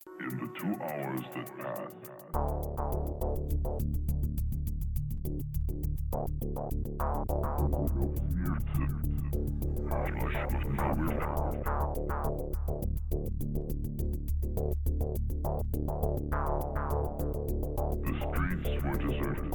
In the 2 hours that passed, the streets were deserted.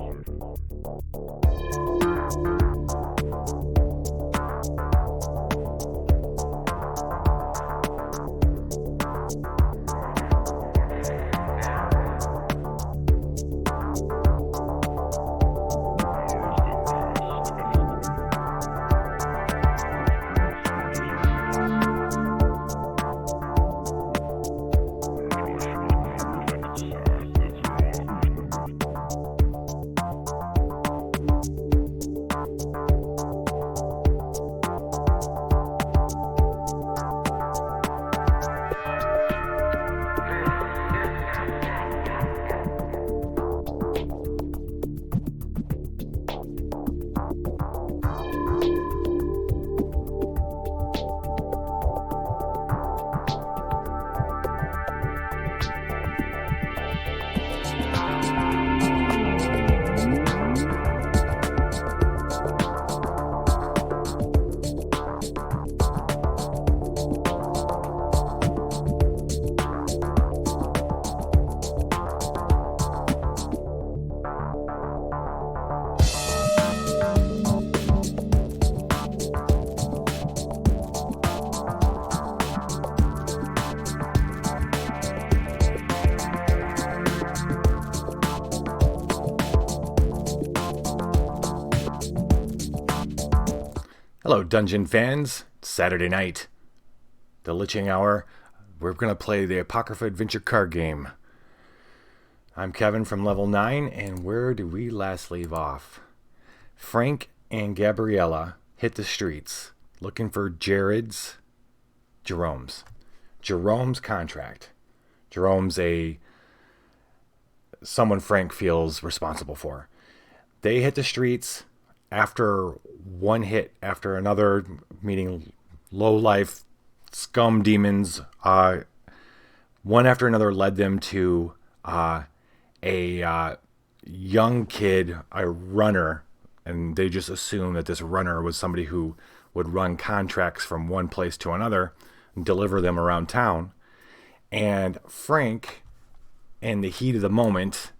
Hello, Dungeon fans. It's Saturday night, the Liching Hour. We're going to play the Apocrypha Adventure Card Game. I'm Kevin from Level 9, and where do we last leave off? Frank and Gabriella hit the streets looking for Jerome's contract. Jerome's someone Frank feels responsible for. They hit the streets after one hit after another, meaning low-life scum demons, one after another led them to a young kid, a runner, and they just assumed that this runner was somebody who would run contracts from one place to another and deliver them around town. And Frank, in the heat of the moment,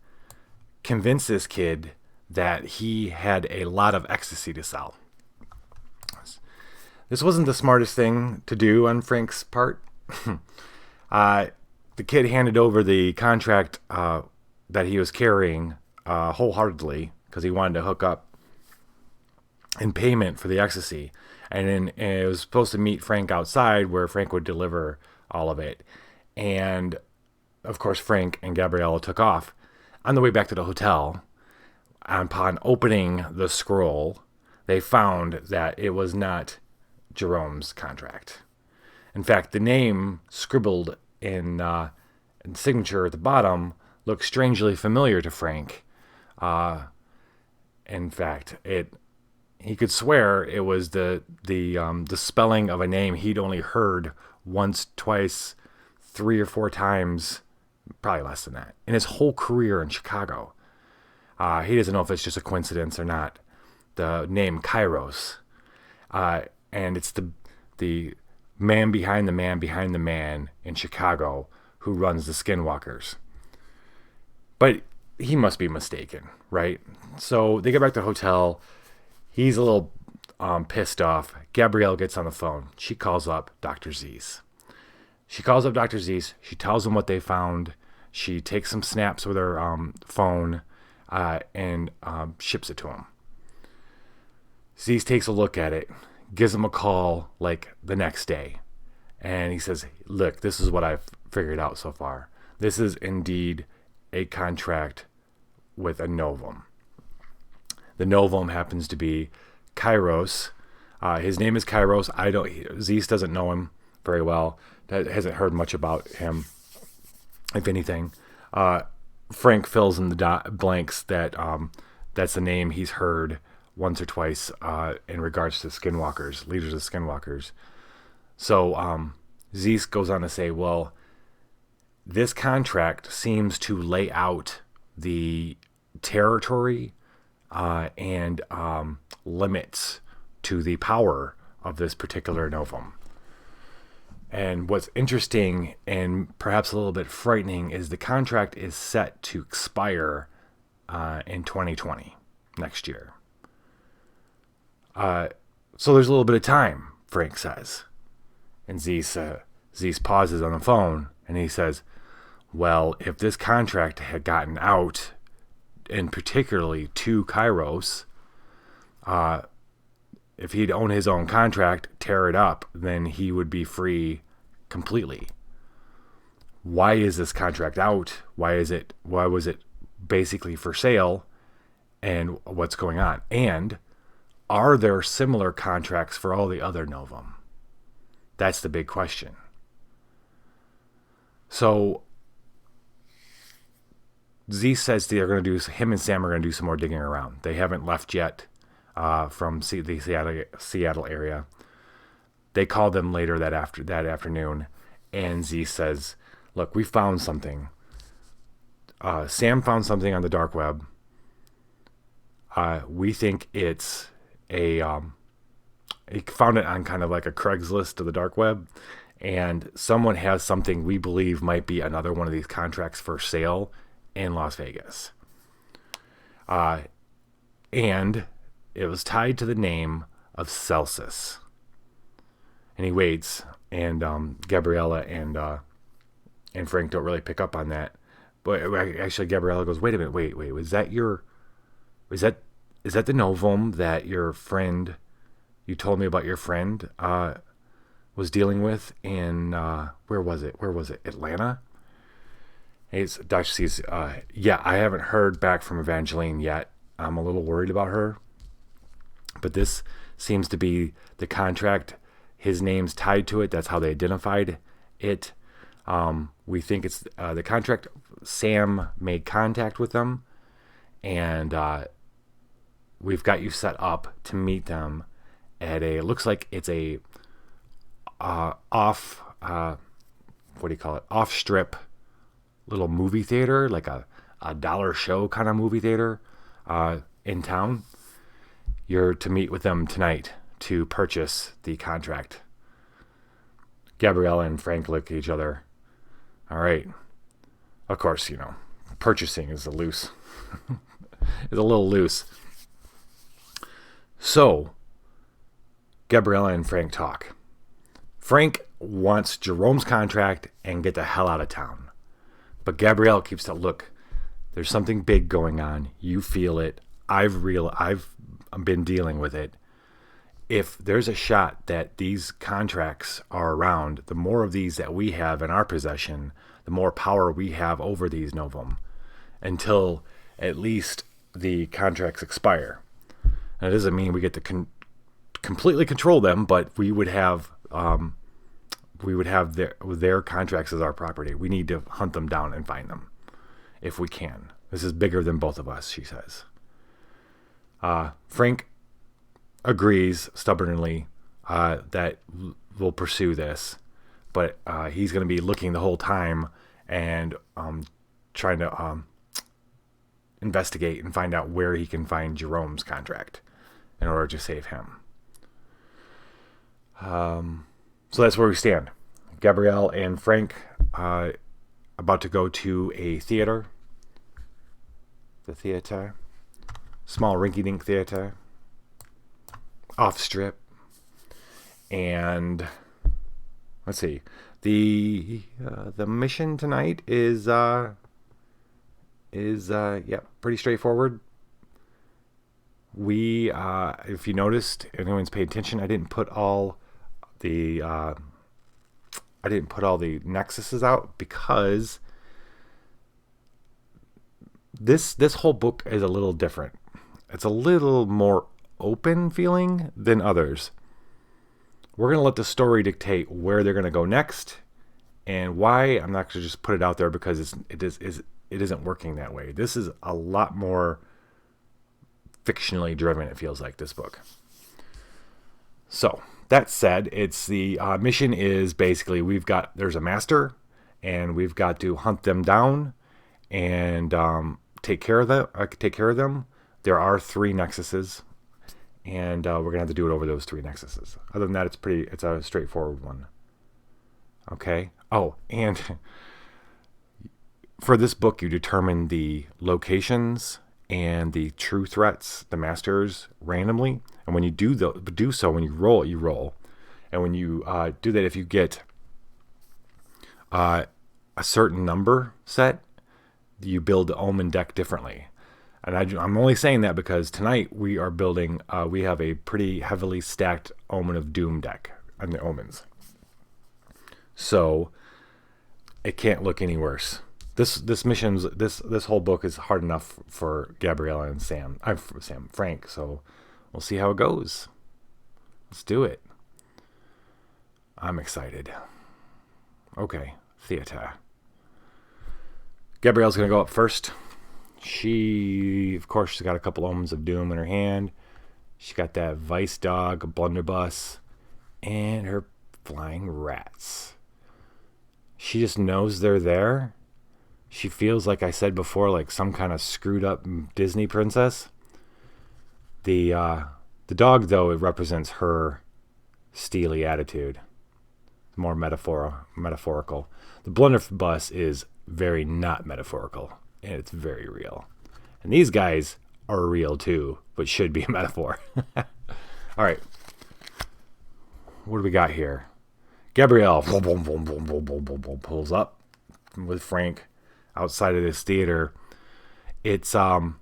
convinced this kid that he had a lot of ecstasy to sell. This wasn't the smartest thing to do on Frank's part. The kid handed over the contract that he was carrying wholeheartedly because he wanted to hook up in payment for the ecstasy. And it was supposed to meet Frank outside where Frank would deliver all of it. And, of course, Frank and Gabriella took off. On the way back to the hotel, upon opening the scroll, they found that it was not Jerome's contract. In fact, the name scribbled in signature at the bottom looked strangely familiar to Frank. In fact, he could swear it was the spelling of a name he'd only heard once, twice, 3 or 4 times, probably less than that, in his whole career in Chicago. He doesn't know if it's just a coincidence or not. The name Kairos. And it's the man behind the man behind the man in Chicago who runs the Skinwalkers. But he must be mistaken, right? So they get back to the hotel. He's a little pissed off. Gabrielle gets on the phone. She calls up Dr. Zeese. She tells him what they found. She takes some snaps with her phone and ships it to him. Zeese takes a look at it, gives him a call like the next day. And he says, look, this is what I've figured out so far. This is indeed a contract with a novum. The novum happens to be Kairos. His name is Kairos. Zeese doesn't know him very well. Hasn't heard much about him, if anything. Frank fills in the blanks that that's the name he's heard once or twice in regards to Skinwalkers, leaders of Skinwalkers. So Zeese goes on to say, well, this contract seems to lay out the territory and limits to the power of this particular novum. And what's interesting and perhaps a little bit frightening is the contract is set to expire in 2020, next year. So there's a little bit of time, Frank says. And Zeus pauses on the phone and he says, well, if this contract had gotten out, and particularly to Kairos, if he'd own his own contract, tear it up, then he would be free completely. Why is this contract out? Why was it basically for sale? And what's going on? And are there similar contracts for all the other novum? That's the big question. So Z says him and Sam are going to do some more digging around. They haven't left yet from the Seattle area. They called them later that afternoon, and Z says, look, we found something. Sam found something on the dark web. We think it's he found it on kind of like a Craigslist of the dark web, and someone has something we believe might be another one of these contracts for sale in Las Vegas. And it was tied to the name of Celsius. And he waits, and Gabriella and Frank don't really pick up on that. But actually, Gabriella goes, "Wait a minute, wait. Is that the novum that your friend, you told me about your friend, was dealing with in where was it? Atlanta?" Dutch sees, yeah, I haven't heard back from Evangeline yet. I'm a little worried about her. But this seems to be the contract. His name's tied to it. That's how they identified it. We think it's the contract. Sam made contact with them, and we've got you set up to meet them at looks like it's a off-strip little movie theater, like a dollar show kind of movie theater in town. You're to meet with them tonight to purchase the contract. Gabriella and Frank look at each other. All right. Of course, purchasing is a little loose. So, Gabriella and Frank talk. Frank wants Jerome's contract and get the hell out of town. But Gabrielle keeps telling, look, there's something big going on. You feel it. I've been dealing with it. If there's a shot that these contracts are around, the more of these that we have in our possession, the more power we have over these novum until at least the contracts expire. And it doesn't mean we get to completely control them, but we would have their contracts as our property. We need to hunt them down and find them if we can. This is bigger than both of us, she says. Frank agrees stubbornly that we'll pursue this, but he's going to be looking the whole time and trying to investigate and find out where he can find Jerome's contract in order to save him. So that's where we stand. Gabrielle and Frank about to go to a theater. The theater. Small rinky-dink theater. Off strip. And let's see. The mission tonight is pretty straightforward. We if you noticed, if anyone's paid attention, I didn't put all the nexuses out because this whole book is a little different. It's a little more open feeling than others. We're going to let the story dictate where they're going to go next and why. I'm not going to just put it out there because it isn't working that way. This is a lot more fictionally driven, it feels like, this book. So that said, it's the mission is basically there's a master and we've got to hunt them down and take care of them. There are 3 nexuses, and we're gonna have to do it over those 3 nexuses. Other than that, it's a straightforward one. Okay. Oh, and for this book, you determine the locations and the true threats, the masters, randomly. And when you do so, when you roll. And when you do that, if you get a certain number set, you build the Omen deck differently. And I'm only saying that because tonight we are building, we have a pretty heavily stacked Omen of Doom deck on the Omens. So it can't look any worse. This mission's this whole book is hard enough for Gabriella and Frank. So we'll see how it goes. Let's do it. I'm excited. Okay, theater. Gabrielle's gonna go up first. Of course, she's got a couple Omens of Doom in her hand. She got that Vice Dog, a Blunderbuss, and her Flying Rats. She just knows they're there. She feels, like I said before, like some kind of screwed up Disney princess. The dog, though, it represents her steely attitude. More metaphorical. The Blunderbuss is very not metaphorical, and it's very real. And these guys are real too, but should be a metaphor. All right. What do we got here? Gabrielle pulls up with Frank outside of this theater. It's the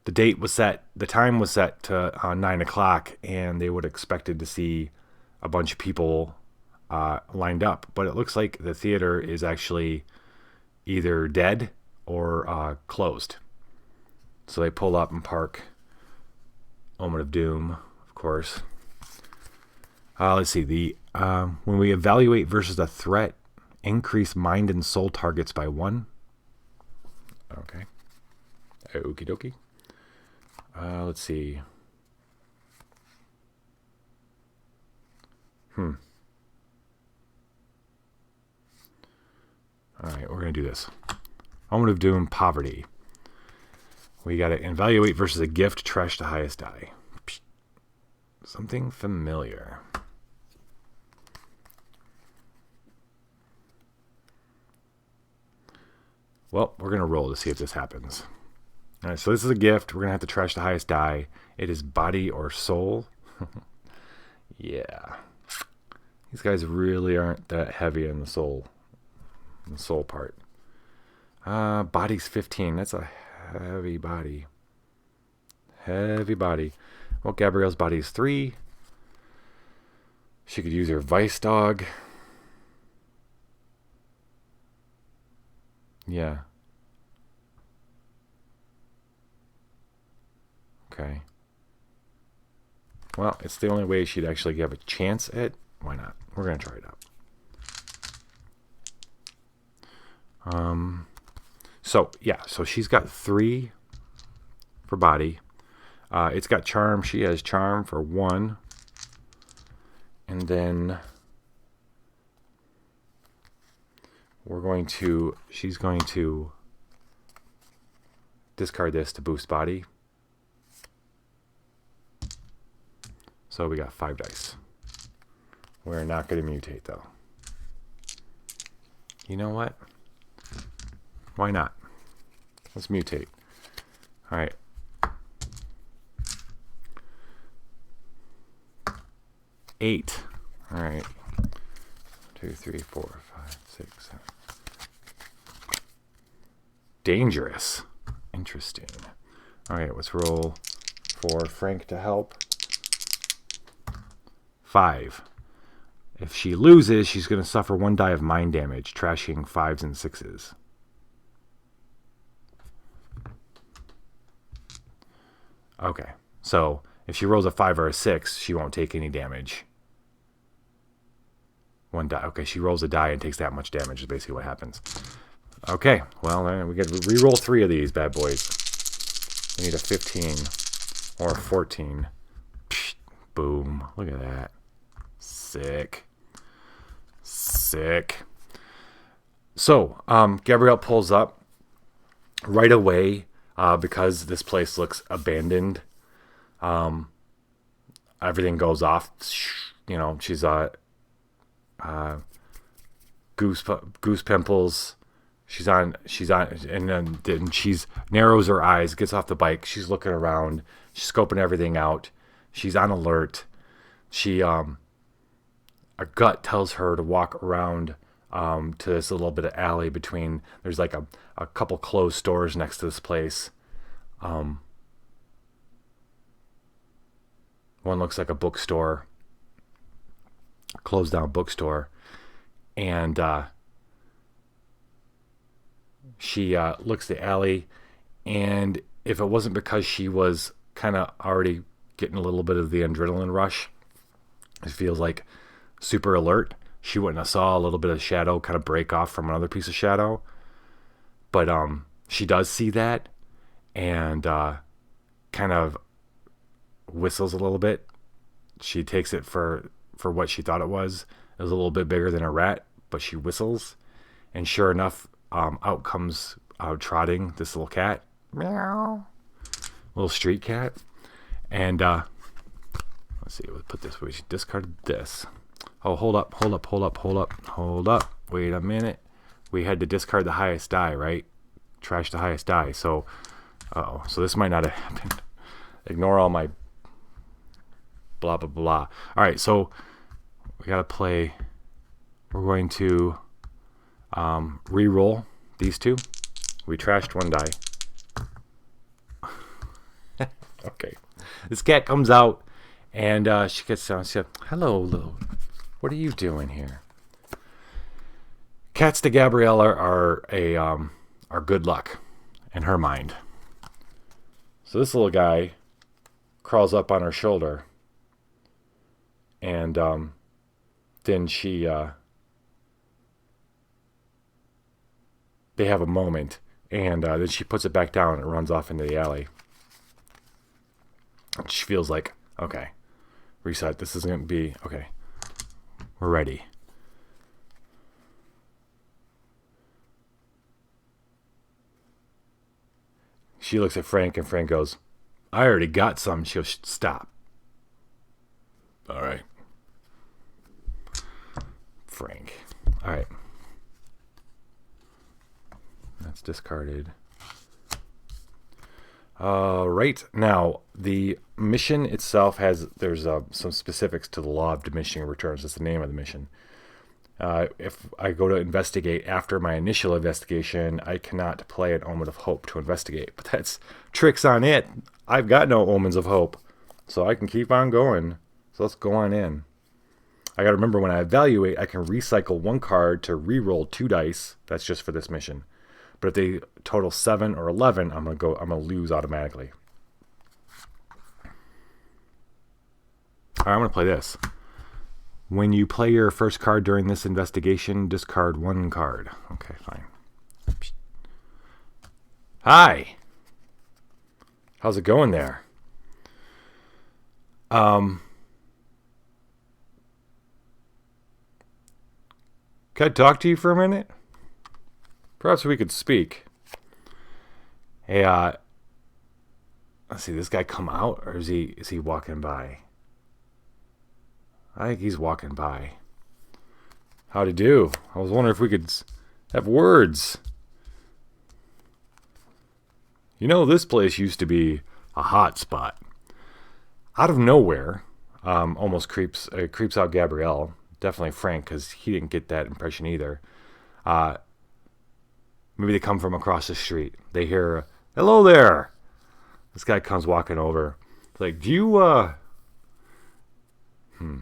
time was set to 9:00, and they would have expected to see a bunch of people lined up, but it looks like the theater is actually either dead or closed. So they pull up and park Omen of Doom, of course. Let's see. When we evaluate versus a threat, increase mind and soul targets by 1. Okay. Okie dokie. Let's see. Alright, we're going to do this. Omen of Doom, Poverty. We got to evaluate versus a gift, trash the highest die. Something familiar. Well, we're going to roll to see if this happens. Alright, so this is a gift. We're going to have to trash the highest die. It is body or soul. Yeah. These guys really aren't that heavy in the soul. The soul part. Body's 15. That's a heavy body. Heavy body. Well, Gabrielle's body is 3. She could use her Vice Dog. Yeah. Okay. Well, it's the only way she'd actually have a chance at. Why not? We're going to try it out. So she's got 3 for body. It's got charm. She has charm for 1. And then she's going to discard this to boost body. So we got 5 dice. We're not going to mutate though. You know what? Why not? Let's mutate. All right. Eight. All right. 2, 3, 4, 5, 6, 7. Dangerous. Interesting. All right. Let's roll for Frank to help. 5. If she loses, she's going to suffer 1 die of mind damage, trashing 5s and 6s. Okay, so if she rolls a 5 or a 6, she won't take any damage. 1 die. Okay, she rolls a die and takes that much damage is basically what happens. Okay, well, we get to re-roll 3 of these bad boys. We need a 15 or a 14. Psh, boom, look at that. Sick. So, Gabrielle pulls up right away because this place looks abandoned. Everything goes off. You know, she's goose pimples. And then she's narrows her eyes, gets off the bike. She's looking around. She's scoping everything out. She's on alert. A gut tells her to walk around to this little bit of alley between. There's like a couple closed stores next to this place. One looks like a bookstore, closed down bookstore, and she looks the alley, and if it wasn't because she was kind of already getting a little bit of the adrenaline rush, it feels like super alert, she wouldn't have saw a little bit of shadow kind of break off from another piece of shadow. But she does see that, and kind of whistles a little bit. She takes it for what she thought it was. It was a little bit bigger than a rat, but she whistles, and sure enough, out comes trotting this little cat, meow, little street cat, and let's see, we'll put this. We discarded this. Oh, hold up. Wait a minute. We had to discard the highest die, right? Trash the highest die. So, so this might not have happened. Ignore all my blah blah blah. All right, so we gotta play. We're going to re-roll these two. We trashed one die. Okay, this cat comes out and she gets down. She said, "Hello, little. What are you doing here?" Cats to Gabrielle are good luck in her mind. So this little guy crawls up on her shoulder, and then they have a moment, and then she puts it back down and runs off into the alley. She feels like, okay, reset. This isn't going to be okay. We're ready. She looks at Frank, and Frank goes, "I already got some." She goes, "Stop." All right. Frank. All right. That's discarded. Right now, the mission itself there's some specifics to the Law of Diminishing Returns. That's the name of the mission. If I go to investigate after my initial investigation, I cannot play an Omen of Hope to investigate. But that's tricks on it. I've got no Omens of Hope, so I can keep on going. So let's go on in. I got to remember, when I evaluate, I can recycle one card to re-roll 2 dice. That's just for this mission. But if they total 7 or 11, I'm gonna lose automatically. All right, I'm gonna play this. When you play your first card during this investigation, discard 1 card. Okay, fine. Hi. How's it going there? Can I talk to you for a minute? Perhaps we could speak. Hey, let's see, this guy come out, or is he walking by? I think he's walking by. How'd he do? I was wondering if we could have words. You know, this place used to be a hot spot. Out of nowhere, almost creeps out Gabrielle. Definitely Frank, because he didn't get that impression either. Maybe they come from across the street. They hear, "Hello there." This guy comes walking over. It's like, "Do you, you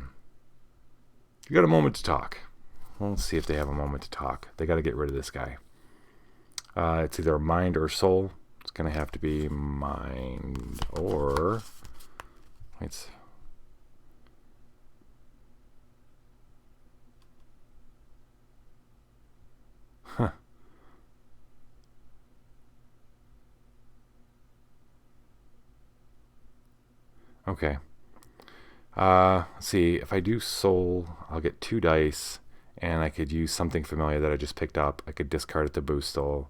got a moment to talk?" Well, let's see if they have a moment to talk. They got to get rid of this guy. It's either mind or soul. It's going to have to be mind or... It's... Huh. Okay. Let's see. If I do soul, I'll get 2 dice. and I could use something familiar that I just picked up. I could discard it to boostle,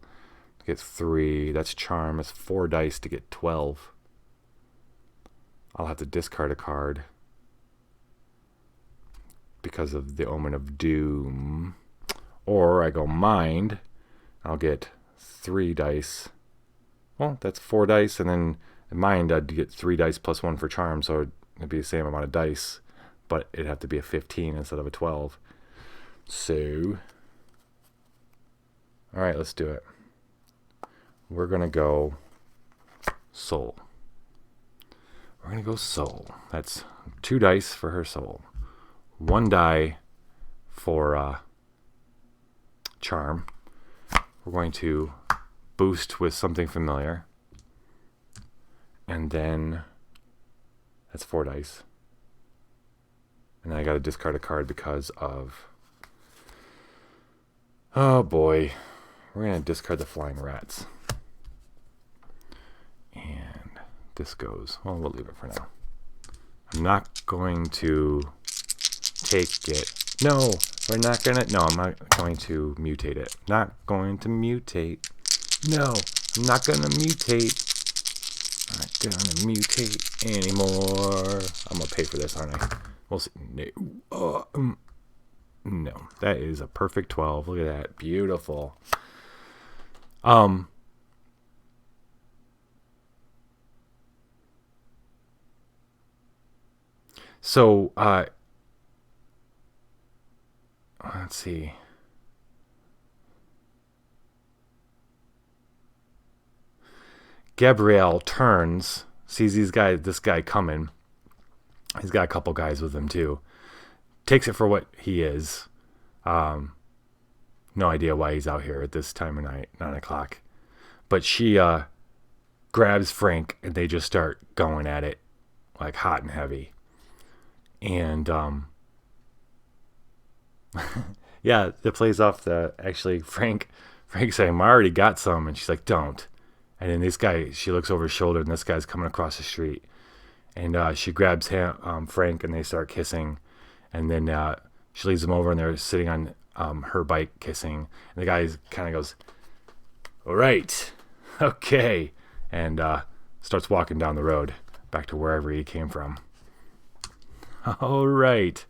get 3. That's charm. It's 4 dice to get 12. I'll have to discard a card because of the Omen of Doom. Or I go mind. I'll get 3 dice. Well, that's 4 dice, and then in mind I'd get 3 dice plus 1 for charm, so it'd be the same amount of dice, but it'd have to be a 15 instead of a 12. So, alright, let's do it. We're going to go soul. We're going to go soul. That's 2 dice for her soul. 1 die for charm. We're going to boost with something familiar. And then that's 4 dice. And then I got to discard a card because of... Oh boy. We're going to discard the flying rats. And this goes... Well, we'll leave it for now. I'm not going to take it. No, we're not going to... No, I'm not going to mutate it. Not going to mutate. No, I'm not going to mutate. Not going to mutate anymore. I'm going to pay for this, aren't I? We'll see. No. No, that is a perfect 12. Look at that. Beautiful. So, let's see. Gabrielle turns, sees this guy coming. He's got a couple guys with him too. Takes it for what he is. No idea why he's out here at this time of night, 9 o'clock. But she grabs Frank and they just start going at it like hot and heavy. And yeah, it plays off the actually Frank saying, I already got some, and she's like, don't. And then this guy, she looks over his shoulder, and this guy's coming across the street. And she grabs Frank, and they start kissing. And then she leads him over, and they're sitting on her bike kissing. And the guy kind of goes, all right, okay. And starts walking down the road back to wherever he came from. All right.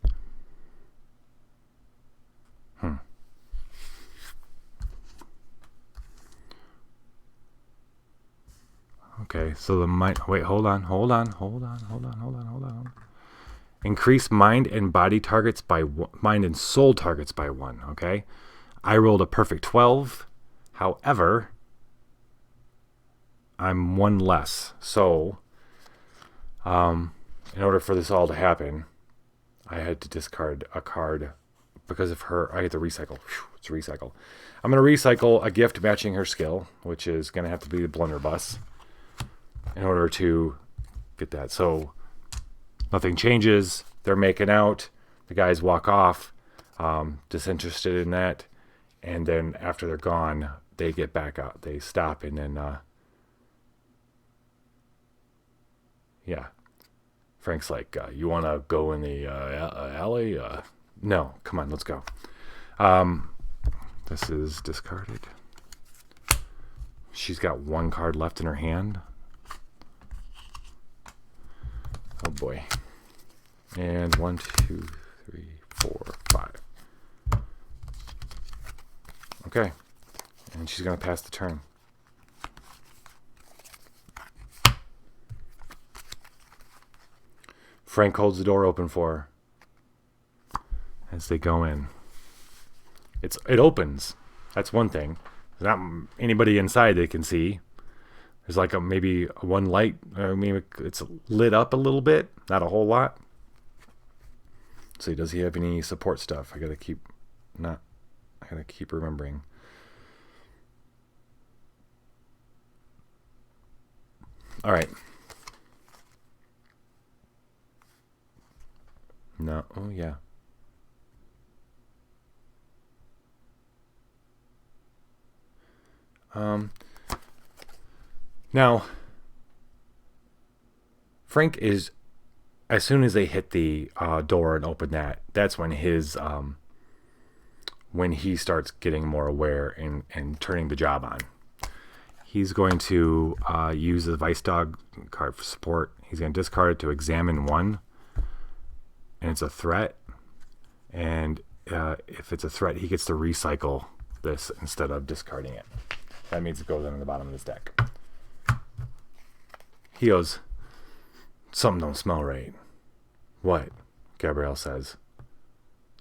Okay, so the mind... Wait, hold on. Increase mind and body targets by... Mind and soul targets by 1, okay? I rolled a perfect 12. However, I'm 1 less. So, in order for this all to happen, I had to discard a card because of her. I had to recycle. It's recycle. I'm going to recycle a gift matching her skill, which is going to have to be the blunderbuss, in order to get that. So nothing changes. They're making out. The guys walk off, disinterested in that. And then after they're gone, they get back out. They stop and then, yeah. Frank's like, you want to go in the alley? No, come on, let's go. This is discarded. She's got 1 card left in her hand. Oh boy. And 1, 2, 3, 4, 5. Okay. And she's going to pass the turn. Frank holds the door open for her as they go in. It opens. That's one thing. There's not anybody inside they can see. There's like maybe 1 light. Maybe it's lit up a little bit. Not a whole lot. Let's see, does he have any support stuff? I gotta keep remembering. All right. No. Oh yeah. Now, Frank is, as soon as they hit the door and open that, that's when his when he starts getting more aware and turning the job on. He's going to use the Vice Dog card for support. He's going to discard it to examine one, and it's a threat. And if it's a threat, he gets to recycle this instead of discarding it. That means it goes in the bottom of his deck. He goes, something don't smell right. What? Gabrielle says.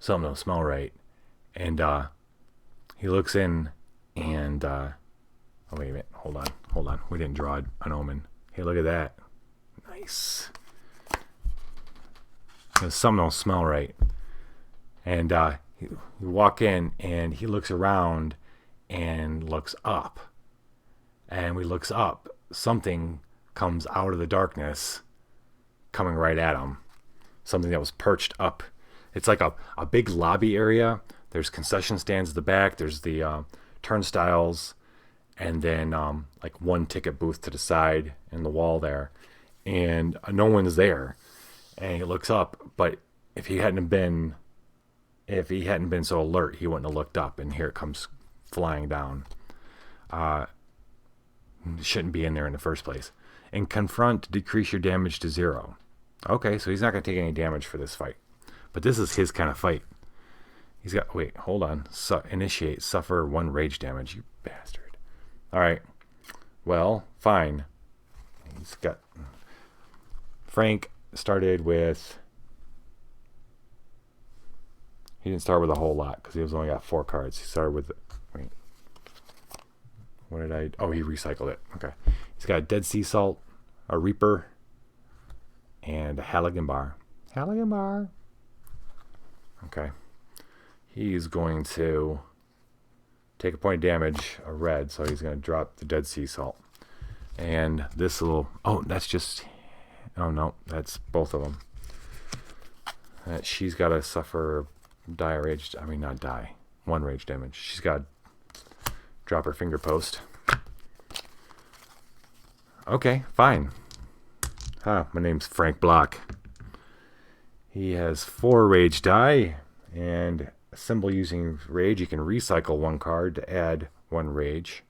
Something don't smell right. And he looks in and... oh, wait a minute. Hold on. We didn't draw an omen. Hey, look at that. Nice. Something don't smell right. And you walk in, and he looks around and looks up. And when he looks up, something comes out of the darkness, coming right at him. Something that was perched up. It's like a big lobby area. There's concession stands at the back. There's the turnstiles. And then like one ticket booth to the side in the wall there. And no one's there. And he looks up. But if he hadn't been so alert, he wouldn't have looked up. And here it comes flying down. Shouldn't be in there in the first place. And confront to decrease your damage to 0. Okay, so he's not going to take any damage for this fight. But this is his kind of fight. He's got... Wait, hold on. Initiate. Suffer 1 rage damage. You bastard. Alright. Well, fine. He's got... Frank started with... He didn't start with a whole lot because he only got 4 cards. He started with... Wait. What did I... Oh, he recycled it. Okay. He's got a Dead Sea Salt, a Reaper, and a Halligan Bar. Halligan Bar. Okay. He's going to take a point of damage, a red, so he's going to drop the Dead Sea Salt. And this little... Oh, that's just... Oh, no. That's both of them. She's got to suffer die rage... I mean, not die. 1 rage damage. She's got to drop her finger post. Okay, fine. My name's Frank Block. He has 4 rage die, and a symbol using rage, you can recycle 1 card to add 1 rage.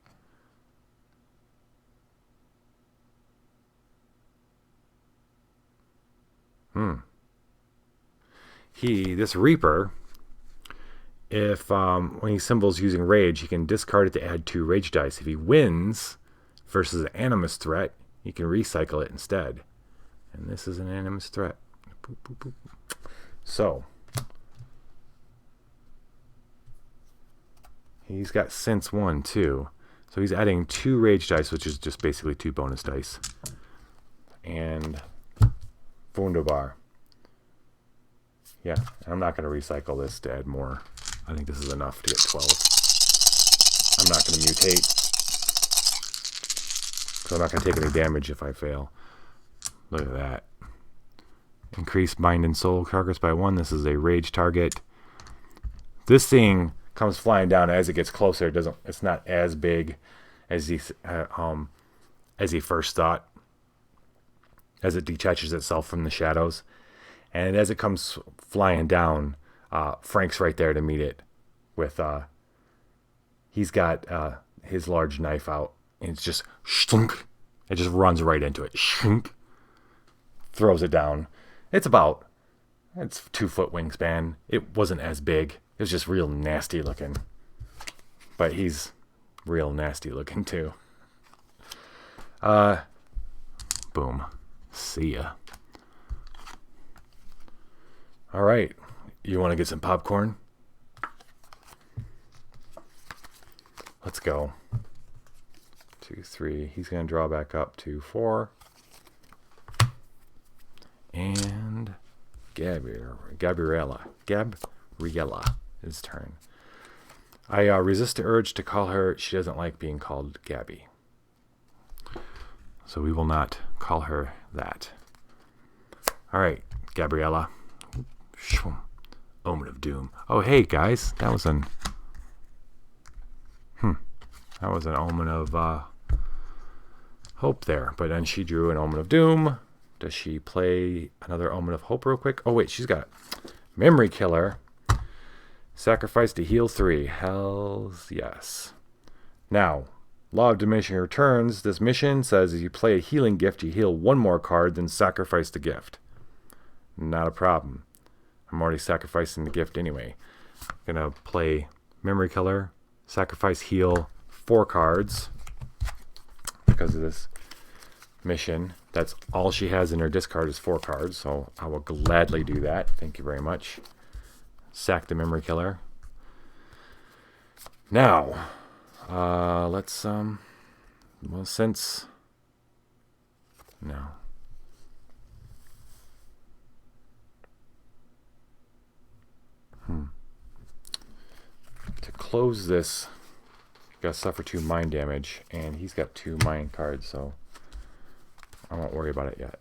This Reaper, if when he symbols using rage, he can discard it to add 2 rage dice. If he wins versus an animus threat, he can recycle it instead. And this is an animus threat. Boop, boop, boop. So, he's got sense 1 too. So he's adding 2 rage dice, which is just basically 2 bonus dice. And Wunderbar. Yeah, I'm not going to recycle this to add more. I think this is enough to get 12. I'm not going to mutate. So I'm not going to take any damage if I fail. Look at that. Increase mind and soul targets by 1. This is a rage target. This thing comes flying down as it gets closer. It's not as big as he first thought. As it detaches itself from the shadows. And as it comes flying down, Frank's right there to meet it. With he's got his large knife out, and it's just shunk. It just runs right into it. Shunk. Throws it down. It's 2-foot wingspan. It wasn't as big. It was just real nasty looking. But he's real nasty looking too. Boom. See ya. All right. You want to get some popcorn? Let's go. 2, 3. He's going to draw back up to 4. And Gabriella. His turn. I resist the urge to call her. She doesn't like being called Gabby. So we will not call her that. All right, Gabriella. Omen of Doom. Oh, hey, guys. That was an omen of hope there. But then she drew an Omen of Doom. Does she play another Omen of Hope real quick? Oh, wait, she's got Memory Killer. Sacrifice to heal 3. Hells yes. Now, Law of Diminishing Returns. This mission says if you play a healing gift, you heal 1 more card, then sacrifice the gift. Not a problem. I'm already sacrificing the gift anyway. I'm going to play Memory Killer, sacrifice, heal 4 cards because of this mission. That's all she has in her discard is 4 cards, so I will gladly do that. Thank you very much. Sack the Memory Killer. Now, let's, well, since, no. To close this, gotta suffer 2 mind damage, and he's got 2 mind cards, so I won't worry about it yet.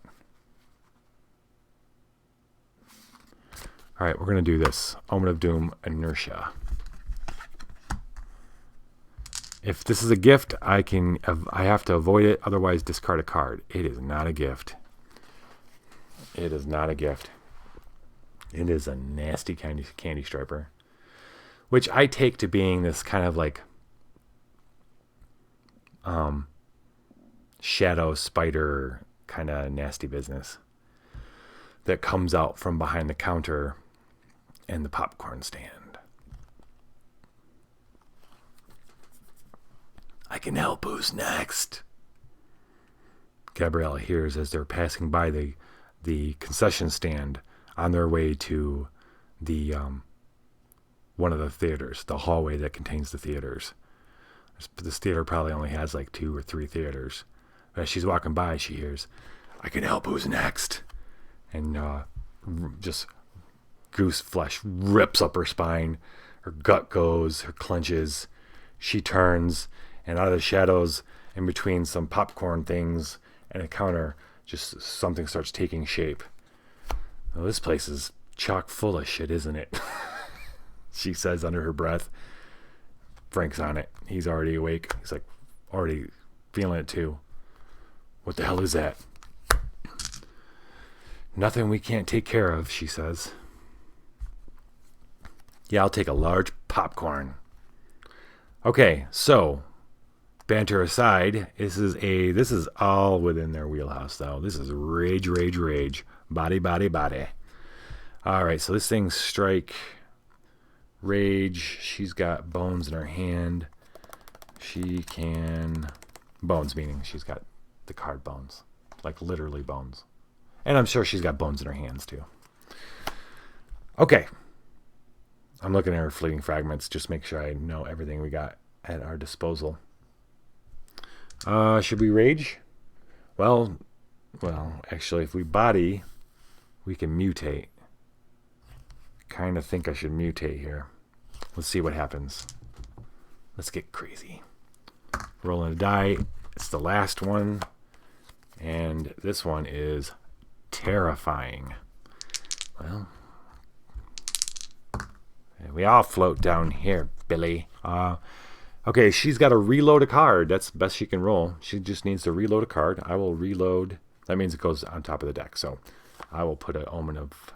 Alright, we're gonna do this. Omen of Doom, Inertia. If this is a gift, I have to avoid it, otherwise discard a card. It is not a gift. It is not a gift. It is a nasty candy striper, which I take to being this kind of like shadow spider kind of nasty business that comes out from behind the counter and the popcorn stand. I can help. Who's next? Gabriella hears as they're passing by the concession stand on their way to the one of the theaters, the hallway that contains the theaters. This theater probably only has like 2 or 3 theaters. As she's walking by, she hears, I can help. Who's next? And just goose flesh rips up her spine. Her gut goes, her clenches. She turns, and out of the shadows, in between some popcorn things and a counter, just something starts taking shape. Well, this place is chock full of shit, isn't it? She says under her breath. Frank's on it. He's already awake. He's like already feeling it too. What the hell is that? Nothing we can't take care of, she says. Yeah, I'll take a large popcorn. Okay, so banter aside, this is all within their wheelhouse though. This is rage, rage, rage. Body, body, body. Alright, so this thing's strike, rage. She's got bones in her hand. She can... Bones meaning she's got the card bones. Like literally bones. And I'm sure she's got bones in her hands too. Okay. I'm looking at her fleeting fragments. Just make sure I know everything we got at our disposal. Should we rage? Well, actually, if we body, we can mutate. Kind of think I should mutate here. Let's see what happens. Let's get crazy. Rolling a die. It's the last one. And this one is terrifying. Well, we all float down here, Billy. Okay, she's got to reload a card. That's the best she can roll. She just needs to reload a card. I will reload. That means it goes on top of the deck. So I will put an Omen of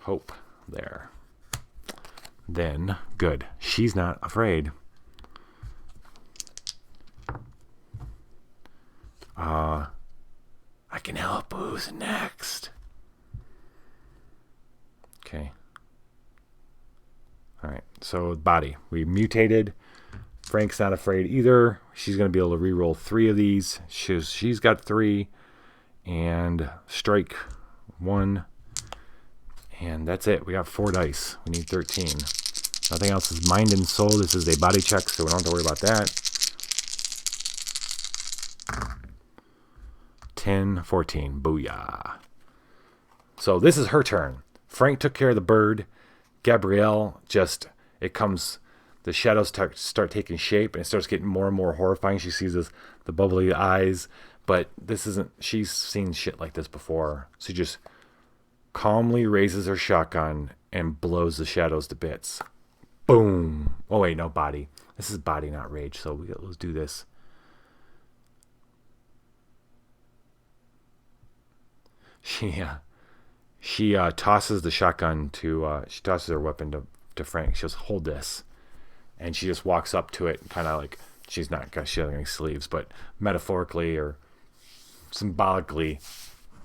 Hope there. Then, good. She's not afraid. I can help. Who's next? Okay. Alright, so body. We mutated. Frank's not afraid either. She's going to be able to re-roll 3 of these. She's got 3. And strike 1. And that's it. We got 4 dice. We need 13. Nothing else is mind and soul. This is a body check, so we don't have to worry about that. 10, 14. Booyah. So this is her turn. Frank took care of the bird. Gabrielle the shadows start taking shape, and it starts getting more and more horrifying. She sees the bubbly eyes, but she's seen shit like this before. She just calmly raises her shotgun and blows the shadows to bits. Boom. Oh wait, no, body. This is body, not rage, so let's do this. She tosses the shotgun she tosses her weapon to to Frank. She goes, hold this. And she just walks up to it, kind of like, she doesn't have any sleeves, but metaphorically or symbolically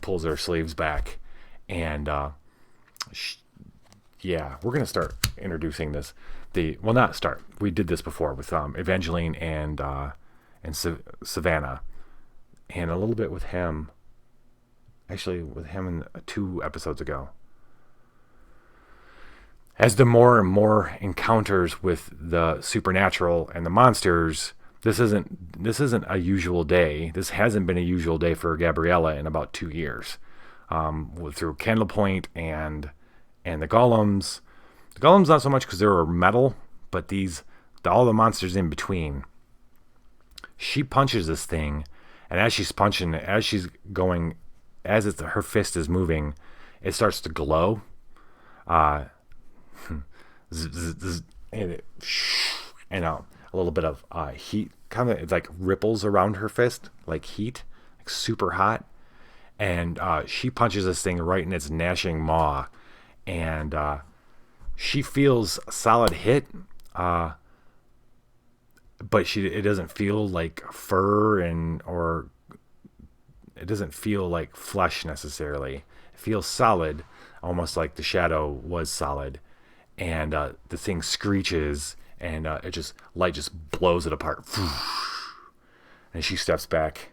pulls her sleeves back. And we're going to start introducing this. Not start. We did this before with Evangeline and Savannah. And a little bit with him. Actually, with him in 2 episodes ago. As the more and more encounters with the supernatural and the monsters, this isn't a usual day. This hasn't been a usual day for Gabriella in about 2 years. Through Candlepoint and the golems. The golems not so much because they were metal, but all the monsters in between. She punches this thing, and as she's punching, her fist is moving, it starts to glow. And a little bit of heat, kind of, it's like ripples around her fist, like heat, like super hot. And she punches this thing right in its gnashing maw, and she feels a solid hit, but it doesn't feel like fur or it doesn't feel like flesh necessarily. It feels solid, almost like the shadow was solid. And the thing screeches, and light just blows it apart. And she steps back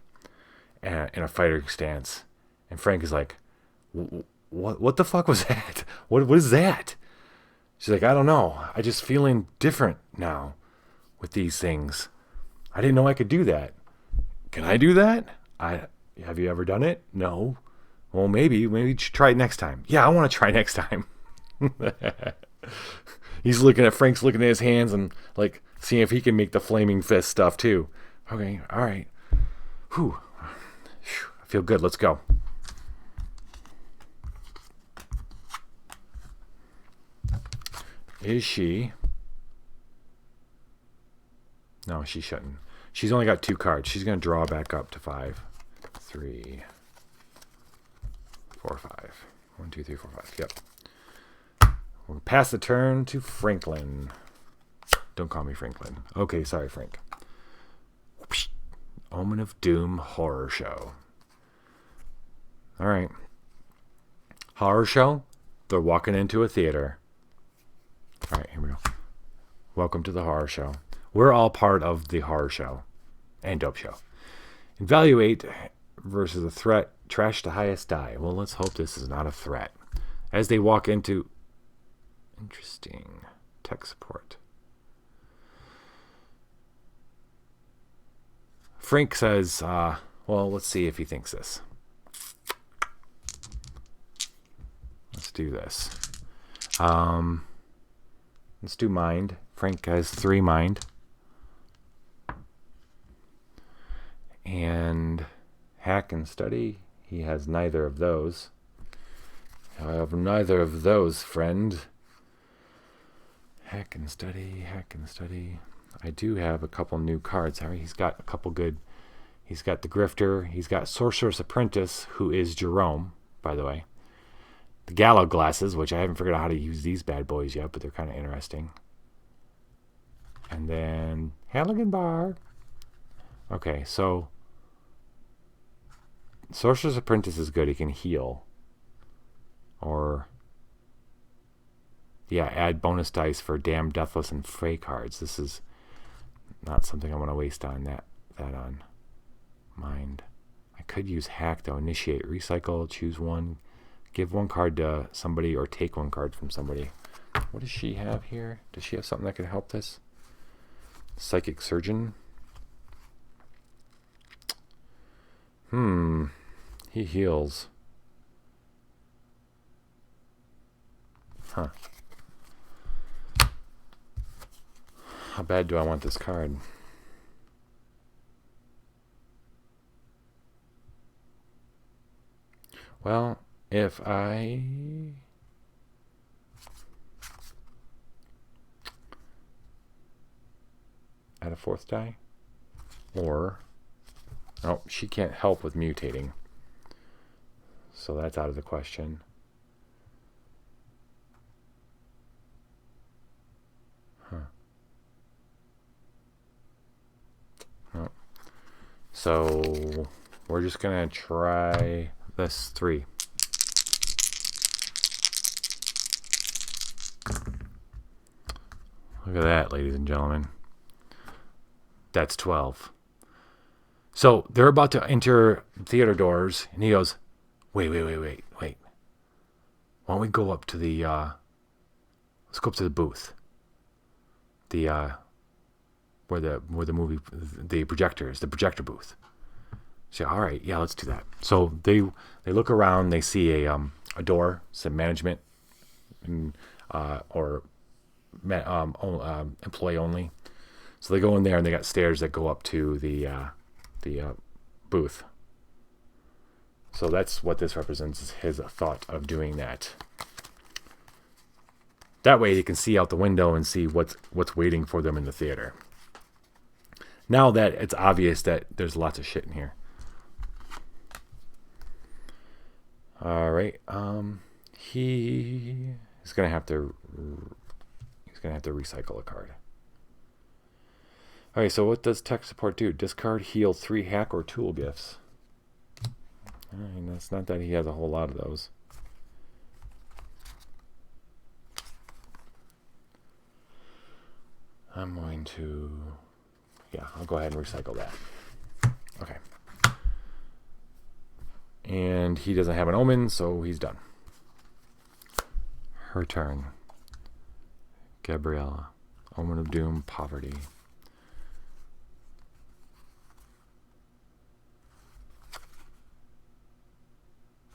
in a fighting stance. And Frank is like, what the fuck was that? What is that? She's like, I don't know. I just feeling different now with these things. I didn't know I could do that. Can I do that? Have you ever done it? No. Well, maybe you should try it next time. Yeah, I want to try next time. Frank's looking at his hands and like seeing if he can make the flaming fist stuff too. Okay, all right. Whew. I feel good. Let's go. Is she? No, she shouldn't. She's only got 2 cards. She's going to draw back up to 5. 3, 4, 5. 1, 2, 3, 4, 5. Yep. We'll pass the turn to Franklin. Don't call me Franklin. Okay, sorry, Frank. Omen of Doom horror show. All right. Horror show. They're walking into a theater. All right, here we go. Welcome to the horror show. We're all part of the horror show and dope show. Evaluate versus a threat. Trash the highest die. Well, let's hope this is not a threat. As they walk into... Interesting. Tech support. Frank says, well, let's see if he thinks this. Let's do this. Let's do mind. Frank has 3 mind. And hack and study. He has neither of those. I have neither of those, friend. Hack and study, hack and study. I do have a couple new cards. He's got a couple good. He's got the Grifter. He's got Sorcerer's Apprentice, who is Jerome, by the way. The Gallo Glasses, which I haven't figured out how to use these bad boys yet, but they're kind of interesting. And then Halligan Bar. Okay, so Sorcerer's Apprentice is good. He can heal. Or... yeah, add bonus dice for Damn, Deathless, and Fey cards. This is not something I want to waste on that on mind. I could use hack though. Initiate, recycle, choose one, give 1 card to somebody, or take 1 card from somebody. What does she have here? Does she have something that could help this? Psychic Surgeon. He heals. Huh. How bad do I want this card? Well, if I... add a 4th die? Or... oh, she can't help with mutating. So that's out of the question. So we're just going to try this 3. Look at that, ladies and gentlemen. That's 12. So they're about to enter theater doors, and he goes, wait. Why don't we go up to the, let's go up to the booth. The, where the movie, the projector is, the projector booth. So, all right, yeah, let's do that. So they look around, they see a door, some management, and, or employee only. So they go in there, and they got stairs that go up to the booth. So that's what this represents, is his thought of doing that. That way he can see out the window and see what's waiting for them in the theater. Now that it's obvious that there's lots of shit in here. All right. He's gonna have to recycle a card. All right. So what does tech support do? Discard, heal 3 hack or tool gifts. All right, that's not that he has a whole lot of those. I'm going to, I'll go ahead and recycle that. Okay. And he doesn't have an omen, so he's done. Her turn. Gabriella. Omen of Doom, Poverty.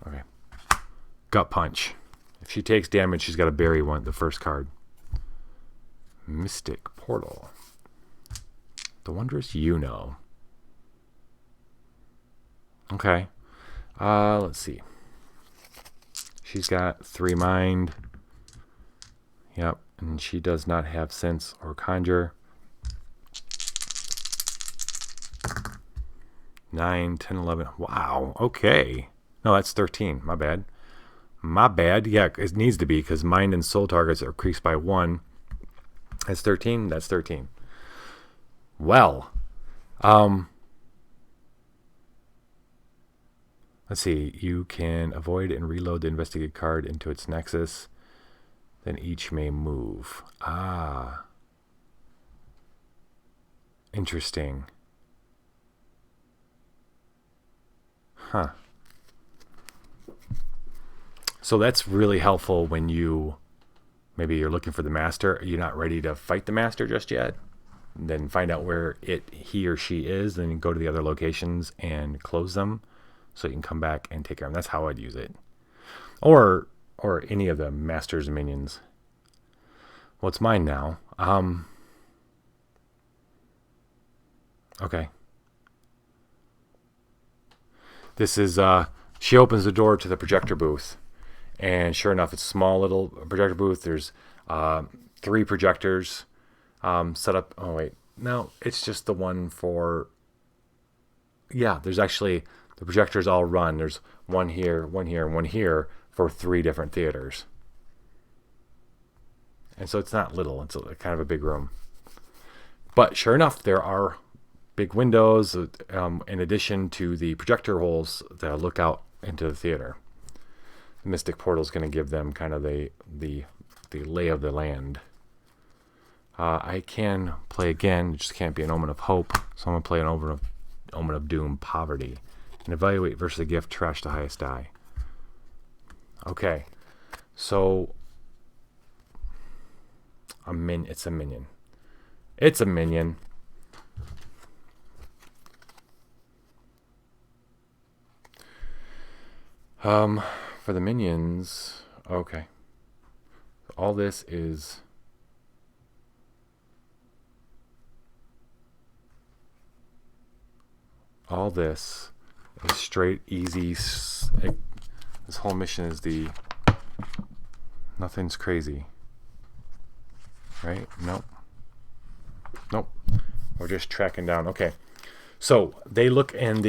Okay. Gut Punch. If she takes damage, she's got to bury the first card. Mystic Portal. The Wondrous You Know. Okay. Let's see. She's got 3 mind. Yep. And she does not have Sense or Conjure. 9, 10, 11. Wow. Okay. No, that's 13. My bad. Yeah, it needs to be, because mind and soul targets are increased by 1. That's 13. That's 13. Well, let's see. You can avoid and reload the investigated card into its nexus. Then each may move. Interesting. Huh. So that's really helpful when maybe you're looking for the master. You're not ready to fight the master just yet. Then find out where he or she is. Then go to the other locations and close them, so you can come back and take care of them. That's how I'd use it. Or any of the master's minions. Well, it's mine now. Okay. This is she opens the door to the projector booth. And sure enough, it's a small little projector booth. There's 3 projectors set up. Oh, wait. No, it's just the one for... Yeah, there's actually... The projectors all run. There's one here, and one here for 3 different theaters. And so it's not little. It's kind of a big room. But sure enough, there are big windows in addition to the projector holes that look out into the theater. The Mystic Portal is going to give them kind of the lay of the land. I can play again. It just can't be an Omen of Hope. So I'm going to play an Omen of Doom, Poverty. And evaluate versus a gift, trash the highest die. Okay. So it's a minion. It's a minion. For the minions, okay. All this is straight, easy. This whole mission is nothing's crazy. Right? Nope. We're just tracking down. Okay. So they look in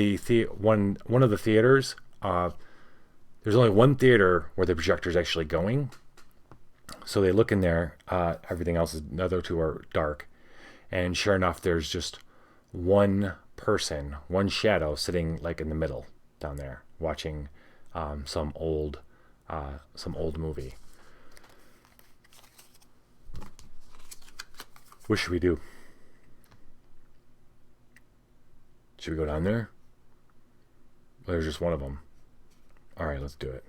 one of the theaters. There's only one theater where the projector is actually going. So they look in there. Everything else the other 2 are dark. And sure enough, there's just one person, one shadow sitting like in the middle down there, watching some old movie. What should we do? Should we go down there? Well, there's just one of them. All right, let's do it.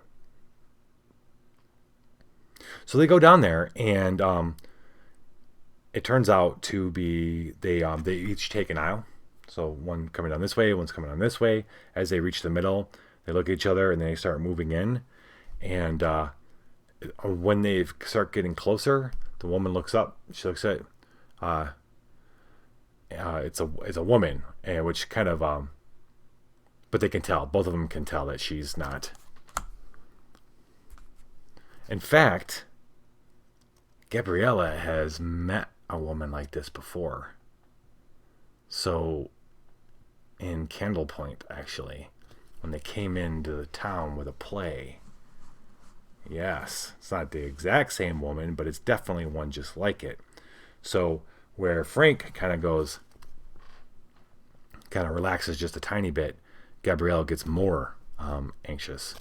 So they go down there, and it turns out to be they each take an aisle. So one coming down this way, one's coming down this way. As they reach the middle, they look at each other and they start moving in. And when they start getting closer, the woman looks up. She looks at it's a woman, and which kind of but they can tell, both of them can tell that she's not. In fact, Gabriella has met a woman like this before. So, in Candle Point, actually, when they came into the town with a play, yes, it's not the exact same woman, but it's definitely one just like it. So, where Frank kind of relaxes just a tiny bit, Gabrielle gets more anxious.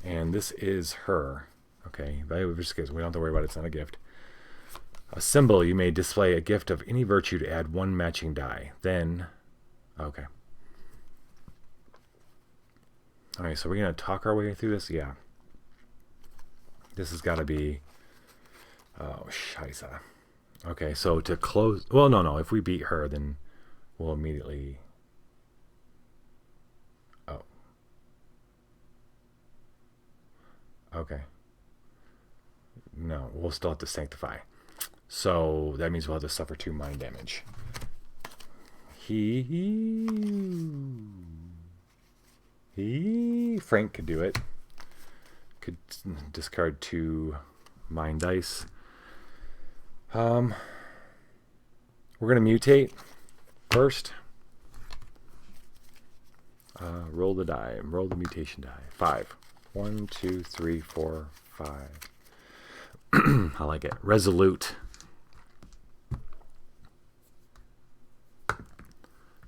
And this is her. Okay, value of your skills. We don't have to worry about it. It's not a gift. A symbol, you may display a gift of any virtue to add one matching die. Then, okay. All right, so we're going to talk our way through this? Yeah. This has got to be... Oh, scheisse. Okay, so to close... Well, no. If we beat her, then we'll immediately... Oh. Okay. No, we'll still have to sanctify. So that means we'll have to suffer 2 mind damage. Frank could do it. Could discard 2 mind dice. We're gonna mutate first. Roll the die. Roll the mutation die. 5. 1, 2, 3, 4, 5. I like it. Resolute.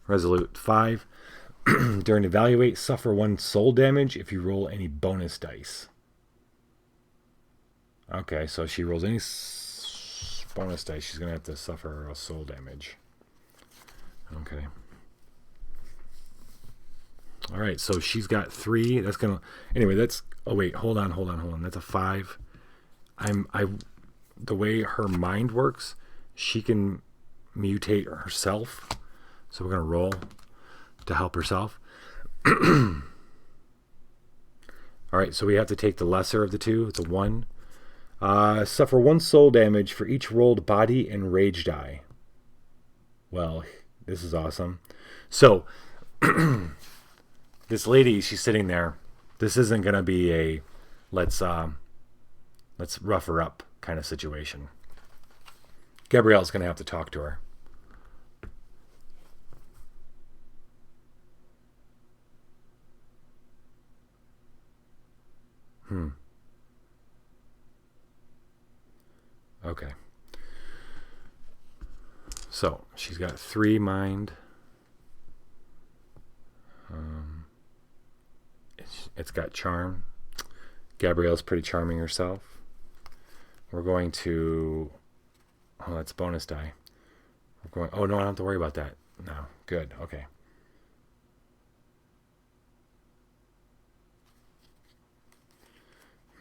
Resolute 5. During evaluate, suffer 1 soul damage if you roll any bonus dice. Okay, so if she rolls any bonus dice, she's going to have to suffer a soul damage. Okay. All right, so she's got 3. That's going to... Anyway, that's... Oh, wait. Hold on. That's a 5. The way her mind works, she can mutate herself. So we're going to roll to help herself. All right, so we have to take the lesser of the 2. It's a 1. Suffer 1 soul damage for each rolled body and rage die. Well, this is awesome. So, this lady, she's sitting there. This isn't going to be a let's rough her up kind of situation. Gabrielle's going to have to talk to her. Okay. So, she's got 3 mind. It's got charm. Gabrielle's pretty charming herself. We're going to... Oh, that's bonus die. We're going... Oh, no, I don't have to worry about that. No. Good. Okay.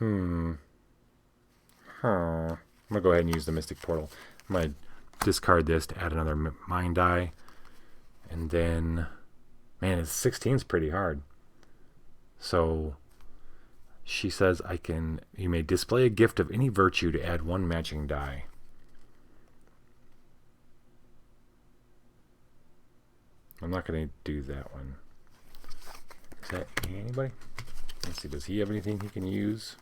I'm going to go ahead and use the Mystic Portal. I'm going to discard this to add another mind die. And then... Man, 16 is pretty hard. So... She says, you may display a gift of any virtue to add 1 matching die. I'm not going to do that one. Is that anybody? Let's see, does he have anything he can use?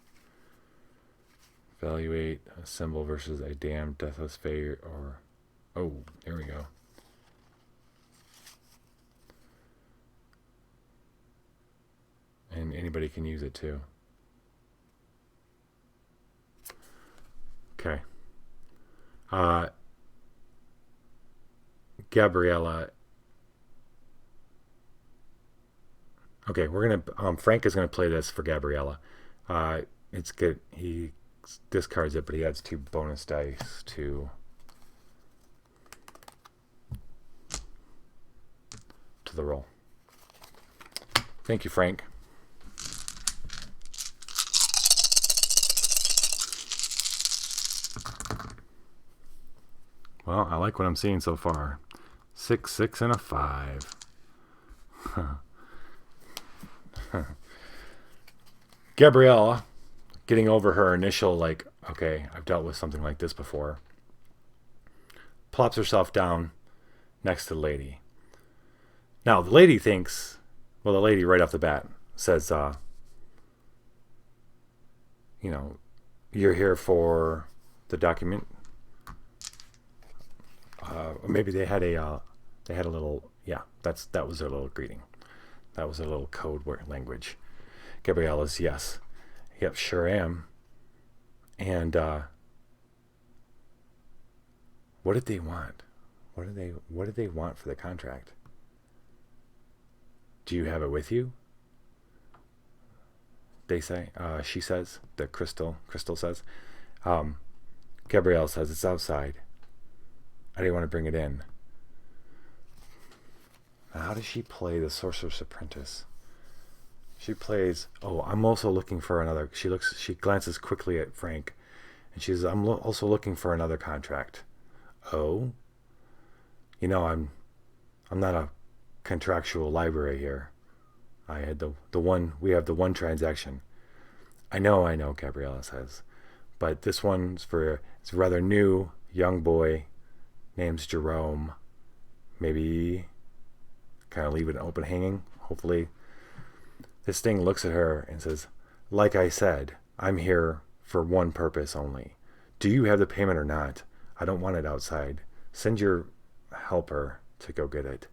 Evaluate a symbol versus a damned deathless fate or... Oh, there we go. And anybody can use it too. Okay. Gabriella Okay, we're gonna. Frank is gonna play this for Gabriella. It's good. He discards it, but he adds 2 bonus dice to the roll. Thank you, Frank. Well, I like what I'm seeing so far. 6, 6, and a 5. Gabriella, getting over her initial, like, okay, I've dealt with something like this before, plops herself down next to the lady. Now, the lady thinks, well, the lady right off the bat says, you're here for the document. Or maybe they had a little, yeah, that was their little greeting. That was a little code word language. Gabriella's, yes. Yep, sure am. And what did they want? What did they want for the contract? Do you have it with you? They say. She says. Crystal says. Gabrielle says it's outside. I didn't want to bring it in. Now, how does she play the Sorcerer's Apprentice? She plays, I'm also looking for another. She glances quickly at Frank, and she says, I'm also looking for another contract. Oh? I'm not a contractual library here. I had we have the one transaction. I know, Gabriella says. But this one's it's a rather new young boy, name's Jerome. Maybe kind of leave it open hanging, hopefully. This thing looks at her and says, like I said, I'm here for one purpose only. Do you have the payment or not? I don't want it outside. Send your helper to go get it.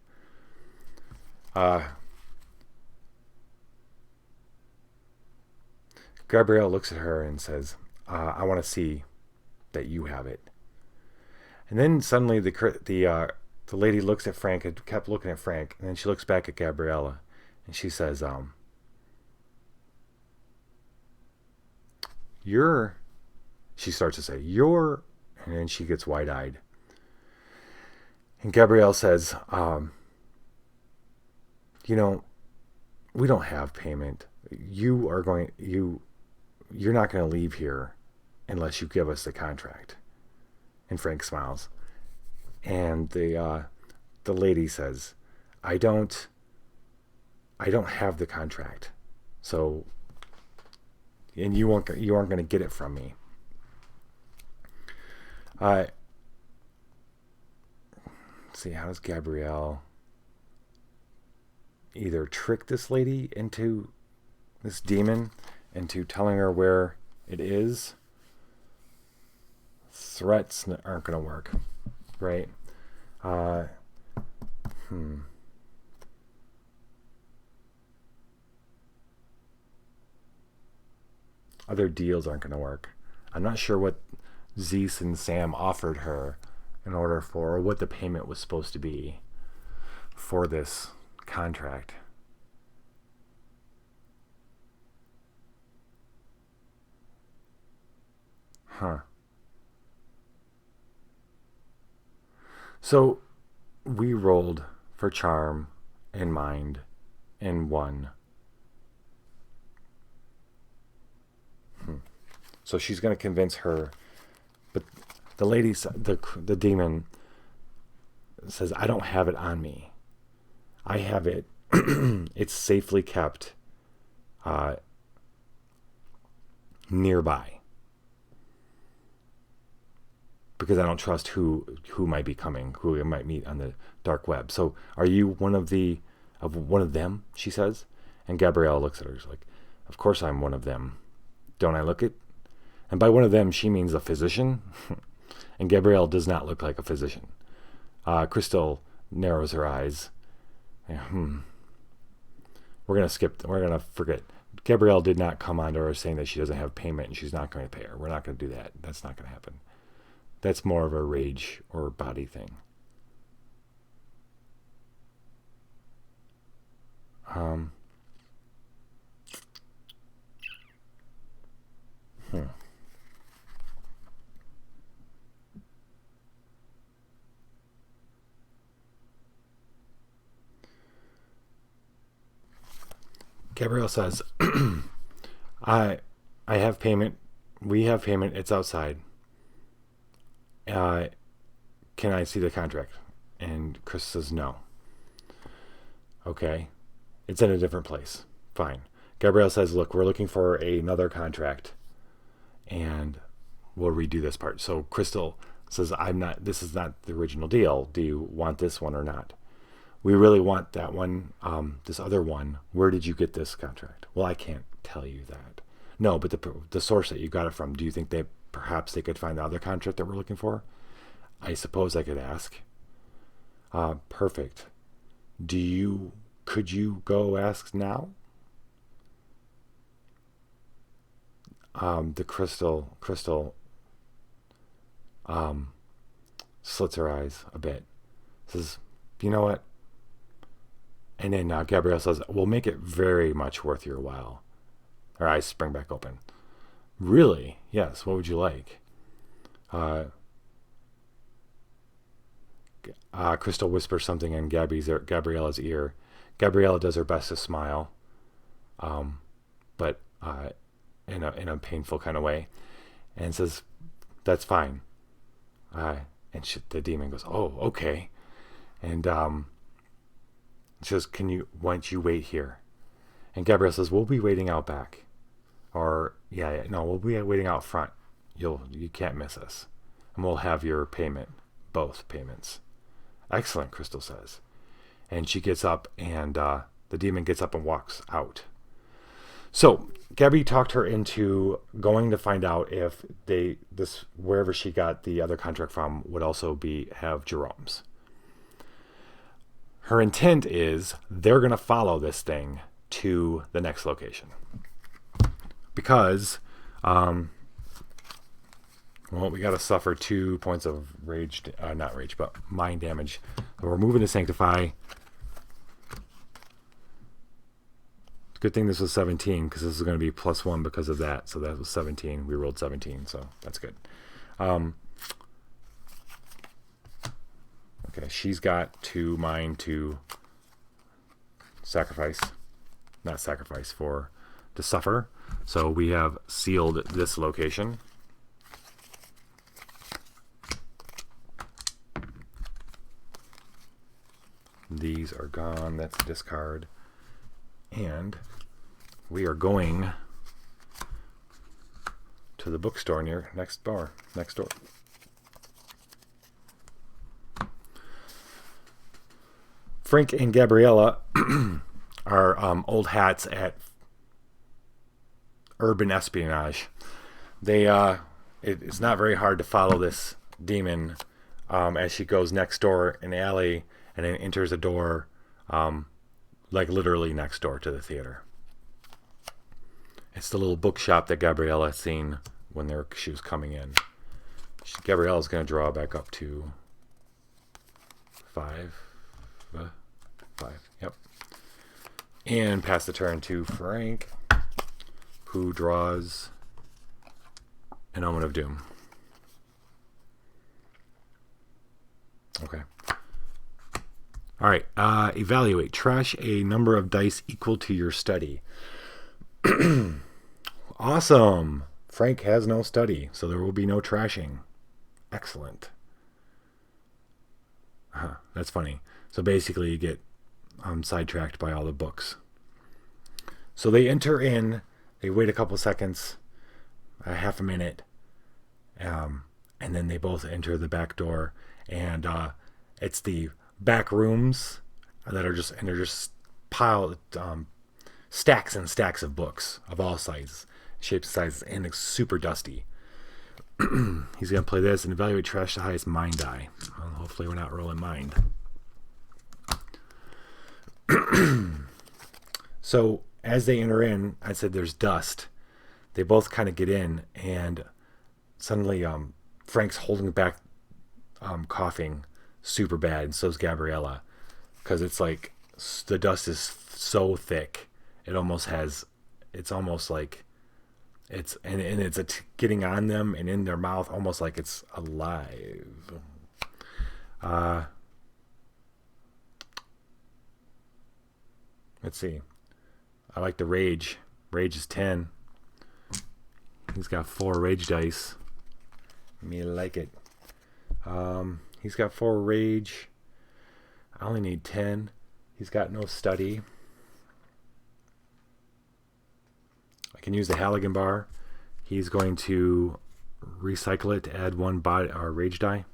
Gabrielle looks at her and says, I want to see that you have it. And then suddenly the lady looks at Frank and kept looking at Frank, and then she looks back at Gabriella and she says, she starts to say, and then she gets wide-eyed. And Gabrielle says, we don't have payment. You're not going to leave here unless you give us the contract. And Frank smiles. And the lady says, I don't have the contract. So, and you aren't going to get it from me. Let's see, how does Gabrielle either trick this demon into telling her where it is? Threats aren't going to work, right? Other deals aren't going to work. I'm not sure what Zeus and Sam offered her in order for, or what the payment was supposed to be for this contract. So we rolled for charm and mind and won. So she's going to convince her, but the lady, the demon says, I don't have it on me. I have it. It's safely kept nearby. Because I don't trust who might be coming, who I might meet on the dark web. So are you one of them, she says? And Gabrielle looks at her, she's like, of course I'm one of them. Don't I look it? And by one of them, she means a physician. And Gabrielle does not look like a physician. Crystal narrows her eyes. Yeah, We're going to forget. Gabrielle did not come onto her saying that she doesn't have payment and she's not going to pay her. We're not going to do that. That's not going to happen. That's more of a rage or body thing. Gabrielle says, I have payment. We have payment. It's outside. Can I see the contract? And Chris says no. Okay. It's in a different place. Fine. Gabrielle says, look, we're looking for another contract and we'll redo this part. So Crystal says, this is not the original deal. Do you want this one or not? We really want that one, this other one. Where did you get this contract? Well, I can't tell you that. No, but the source that you got it from, do you think perhaps they could find the other contract that we're looking for? I suppose I could ask. Perfect. Could you go ask now? The crystal slits her eyes a bit. Says, you know what? And then Gabrielle says, we'll make it very much worth your while. Her eyes spring back open. Really? Yes. What would you like? Crystal whispers something in Gabriella's ear. Gabriella does her best to smile, but in a painful kind of way, and says, "That's fine." And the demon goes, "Oh, okay," and says, "Why don't you wait here?" And Gabrielle says, "We'll be waiting out back, or no, we'll be waiting out front. You can't miss us, and we'll have your payment, both payments." Excellent, Crystal says. And she gets up, and the demon gets up and walks out. So Gabby talked her into going to find out if wherever she got the other contract from would also have Jerome's. Her intent is they're going to follow this thing to the next location. Because, we got to suffer 2 points of rage, not rage, but mind damage. So we're moving to Sanctify. Good thing this was 17, because this is going to be +1 because of that. So that was 17. We rolled 17, so that's good. Okay, she's got 2 mind to sacrifice. Not sacrifice, to suffer. So we have sealed this location. These are gone. That's a discard. And we are going to the bookstore next door. Frank and Gabriella are old hats at Urban Espionage. It's not very hard to follow this demon as she goes next door in the alley and then enters a door like literally next door to the theater. It's the little bookshop that Gabriella had seen when she was coming in. Gabriella's going to draw back up to 5. 5, yep. And pass the turn to Frank, who draws an Omen of Doom. Okay. All right. Evaluate. Trash a number of dice equal to your study. Awesome. Frank has no study, so there will be no trashing. Excellent. That's funny. So basically you get sidetracked by all the books. So they enter in, they wait a couple seconds, half a minute, and then they both enter the back door, and it's the back rooms they're just piled, stacks and stacks of books of all sizes, shapes and sizes, and it's super dusty. He's going to play this and evaluate trash the highest mind die. Well, hopefully we're not rolling mind. So as they enter in, I said there's dust. They both kind of get in, and suddenly Frank's holding back, coughing super bad, and so's Gabriella, because it's like the dust is so thick. It's almost like It's getting on them and in their mouth, almost like it's alive. Let's see. I like the rage. Rage is 10. He's got 4 rage dice. Me like it. He's got 4 rage. I only need 10. He's got no study. I can use the Halligan bar. He's going to recycle it to add 1 rage die.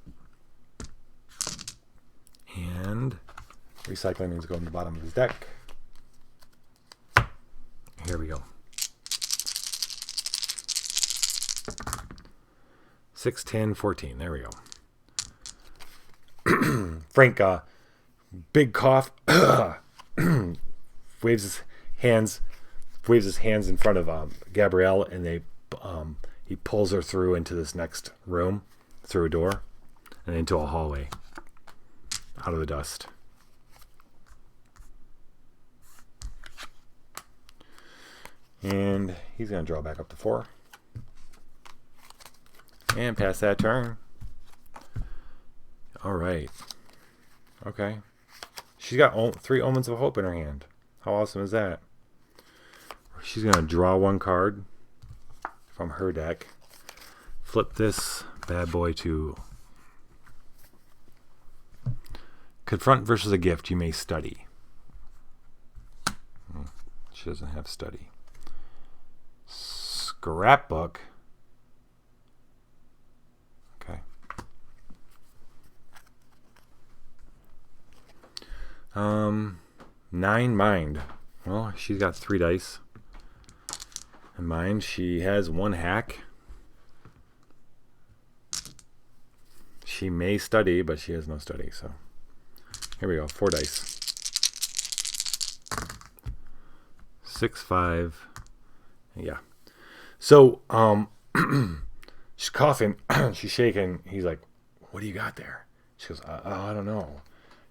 And recycling means going to the bottom of his deck. Here we go. 6, 10, 14. There we go. Frank, big cough, waves his hands in front of Gabrielle, and he pulls her through into this next room, through a door, and into a hallway, out of the dust. And he's going to draw back up to 4. And pass that turn. All right. Okay. She's got 3 Omens of Hope in her hand. How awesome is that? She's going to draw 1 card from her deck. Flip this bad boy to confront versus a gift you may study. She doesn't have study. Scrapbook. Okay. 9 mind. Well, she's got 3 dice. In mind, she has 1 hack. She may study, but she has no study. So here we go. 4 dice. 6, 5. Yeah. So, she's coughing. She's shaking. He's like, "What do you got there?" She goes, I don't know.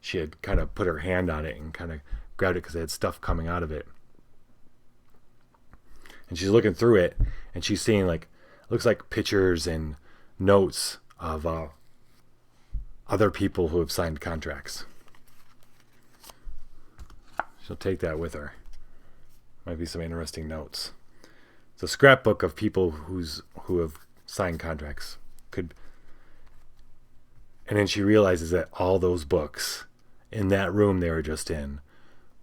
She had kind of put her hand on it and kind of grabbed it because it had stuff coming out of it. And she's looking through it, and she's seeing, like, looks like pictures and notes of other people who have signed contracts. She'll take that with her. Might be some interesting notes. It's a scrapbook of people who have signed contracts. And then she realizes that all those books in that room they were just in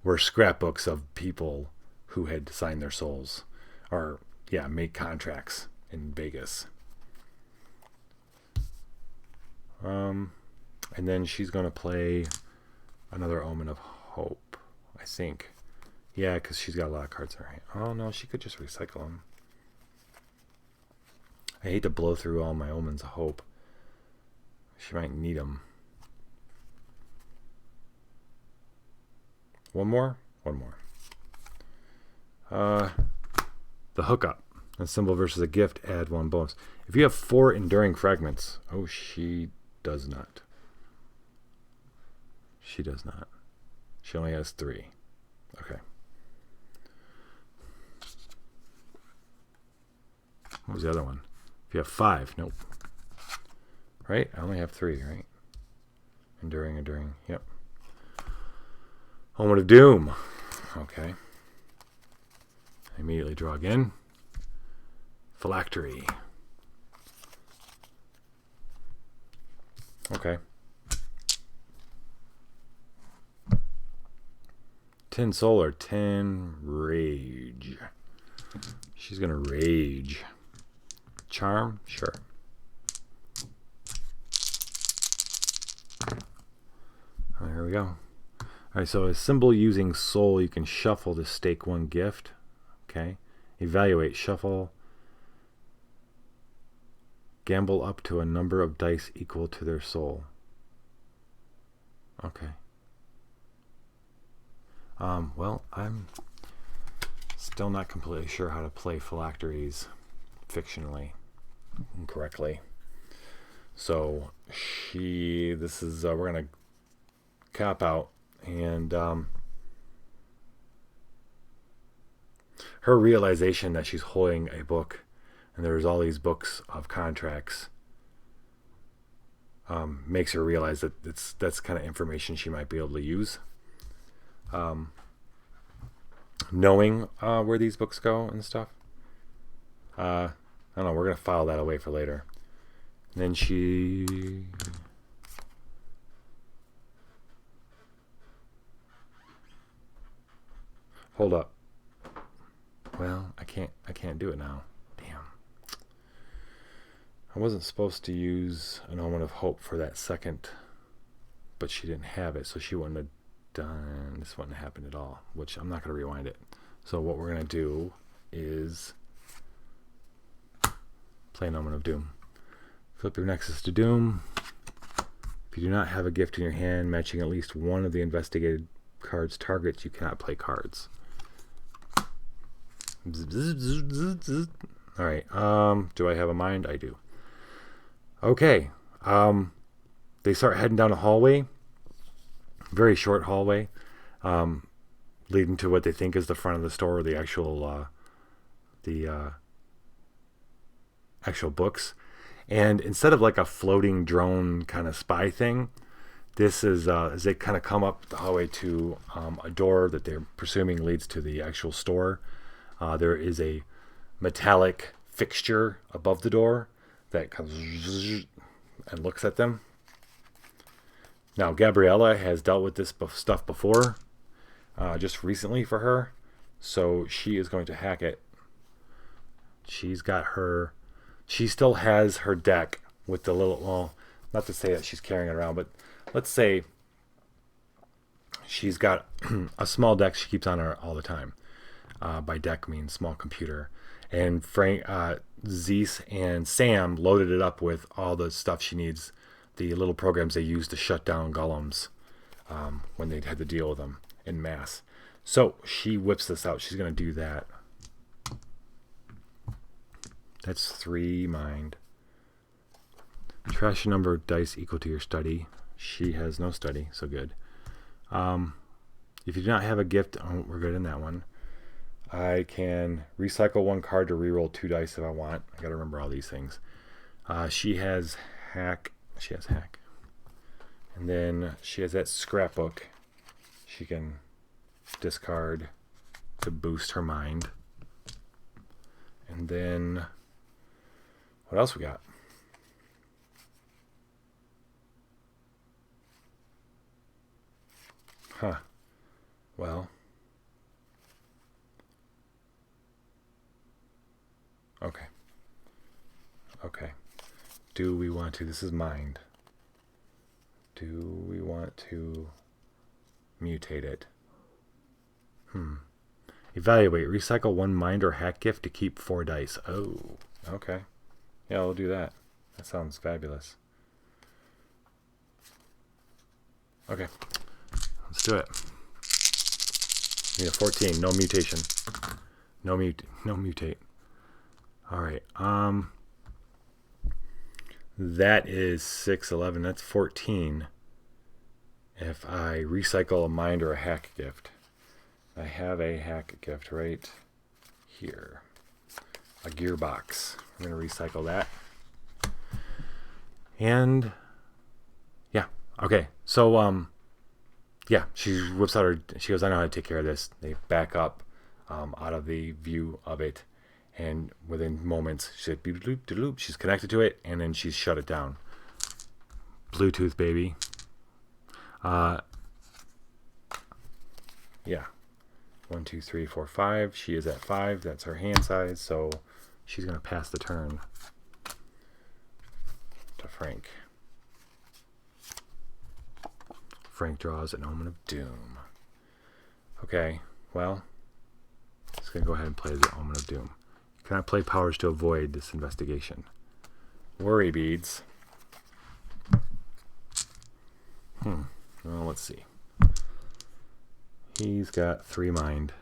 were scrapbooks of people who had signed their souls. Or, yeah, made contracts in Vegas. And then she's going to play another Omen of Hope, I think. Yeah, because she's got a lot of cards in her hand. Oh, no, she could just recycle them. I hate to blow through all my Omens of Hope. She might need them. One more? One more. The hookup. A symbol versus a gift, add 1 bonus. If you have 4 enduring fragments. Oh, she does not. She does not. She only has 3. Okay. What was the other one? If you have 5, nope. Right? I only have 3, right? Enduring. Yep. Omen of Doom. Okay. I immediately draw again. Phylactery. Okay. 10 solar, 10 rage. She's going to rage. Charm? Sure. There we go. Alright, so a symbol using soul, you can shuffle to stake 1 gift. Okay. Evaluate, shuffle. Gamble up to a number of dice equal to their soul. Okay. Well, I'm still not completely sure how to play phylacteries fictionally and correctly. So this is we're gonna cap out, and her realization that she's holding a book and there's all these books of contracts. Makes her realize that that's kind of information she might be able to use. Knowing where these books go and stuff. I don't know. We're gonna file that away for later. And then she. Hold up. Well, I can't do it now. Damn. I wasn't supposed to use an Omen of Hope for that second, but she didn't have it, so she wouldn't have done. This wouldn't have happened at all. Which I'm not gonna rewind it. So what we're gonna do is play an Omen of Doom. Flip your Nexus to Doom. If you do not have a gift in your hand matching at least one of the investigated cards' targets, you cannot play cards. Alright, do I have a mind? I do. Okay, they start heading down a hallway, very short hallway, leading to what they think is the front of the store, or the actual books. And instead of like a floating drone kind of spy thing, this is as they kind of come up the hallway to a door that they're presuming leads to the actual store. There is a metallic fixture above the door that comes and looks at them. Now, Gabriella has dealt with this stuff before, just recently for her, so she is going to hack it. She still has her deck with the little, well, not to say that she's carrying it around, but let's say she's got a small deck she keeps on her all the time. By deck means small computer. And Frank, Zeus and Sam loaded it up with all the stuff she needs, the little programs they use to shut down golems when they had to deal with them in mass. So she whips this out. She's going to do that. That's 3 mind. Trash a number of dice equal to your study. She has no study, so good. If you do not have a gift, we're good in that one. I can recycle 1 card to reroll 2 dice if I want. I gotta remember all these things. She has hack. And then she has that scrapbook. She can discard to boost her mind. And then what else we got? Well. Okay. Do we want to, this is mind. Do we want to mutate it? Evaluate. Recycle 1 mind or hack gift to keep 4 dice. Oh, okay. Yeah, we'll do that. That sounds fabulous. Okay. Let's do it. Need a 14. No mutation. No mutate. Alright. That is 6, 11. That's 14. If I recycle a mind or a hack gift. I have a hack gift right here. A gearbox. I'm going to recycle that. And yeah. Okay. So yeah, she whips out her, she goes, I know how to take care of this. They back up out of the view of it. And within moments, she's connected to it, and then she's shut it down. Bluetooth, baby. Yeah. 1, 2, 3, 4, 5. She is at 5. That's her hand size, so she's going to pass the turn to Frank. Frank draws an Omen of Doom. Okay, well, just going to go ahead and play the Omen of Doom. Can I play powers to avoid this investigation? Worry beads. Well, let's see. He's got 3 mind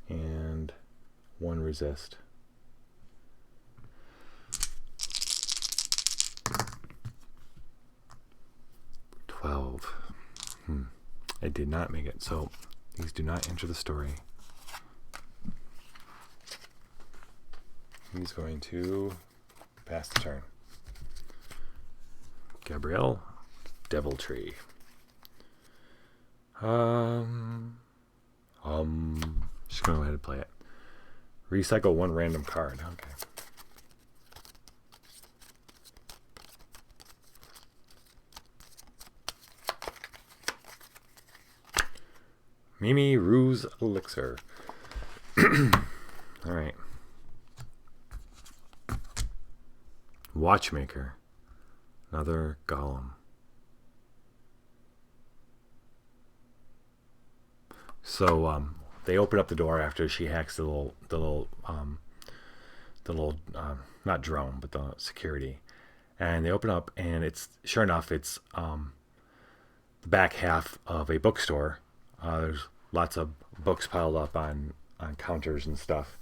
and 1 resist. It did not make it, so these do not enter the story. He's going to pass the turn. Gabrielle, Deviltree. Just going to go ahead and play it. Recycle one random card. Okay. Mimi Ruse Elixir. All right. Watchmaker. Another golem. So they open up the door after she hacks the little not drone, but the security, and they open up, and it's sure enough, it's the back half of a bookstore. There's lots of books piled up on counters and stuff,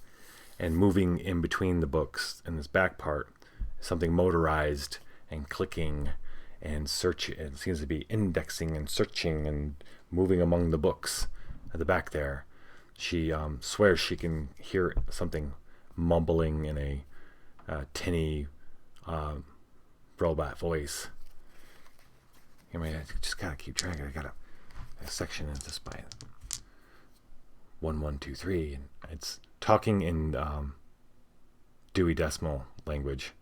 and moving in between the books in this back part, something motorized and clicking and search. It seems to be indexing and searching and moving among the books at the back there. She swears she can hear something mumbling in a tinny robot voice. I mean, I just gotta keep track. I got a section in this by 1123, and it's talking in Dewey Decimal language.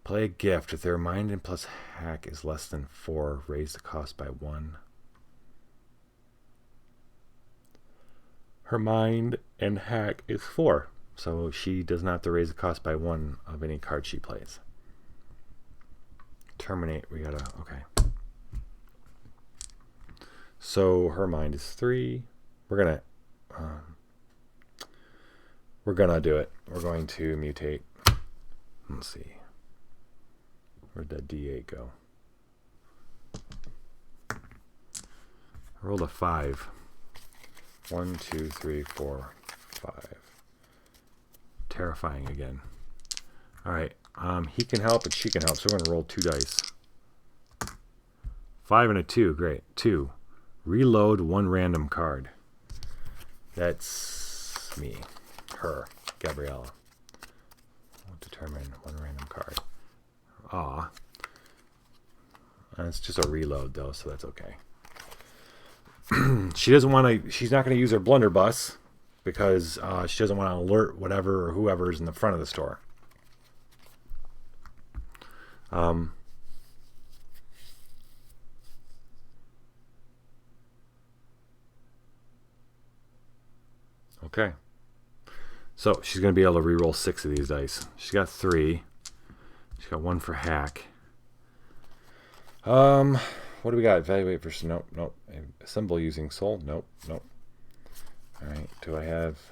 Play a gift. If their mind and plus hack is less than 4, raise the cost by 1. Her mind and hack is 4, so she does not have to raise the cost by 1 of any card she plays. Terminate. We gotta. Okay. So her mind is 3. We're gonna do it. We're going to mutate. Let's see. Where'd that D8 go? I rolled a 5. 1, 2, 3, 4, 5. Terrifying again. All right. He can help and she can help. So we're gonna roll 2 dice. 5 and a 2. Great. 2. Reload 1 random card. That's me. Her. Gabriella. We'll determine 1 random card. Aw. It's just a reload though, so that's okay. She doesn't want to. She's not going to use her blunderbuss because she doesn't want to alert whatever or whoever's in the front of the store. Okay. So she's going to be able to reroll 6 of these dice. She's got 3. She's got 1 for hack. What do we got? Evaluate versus nope. Assemble using soul. Nope. All right.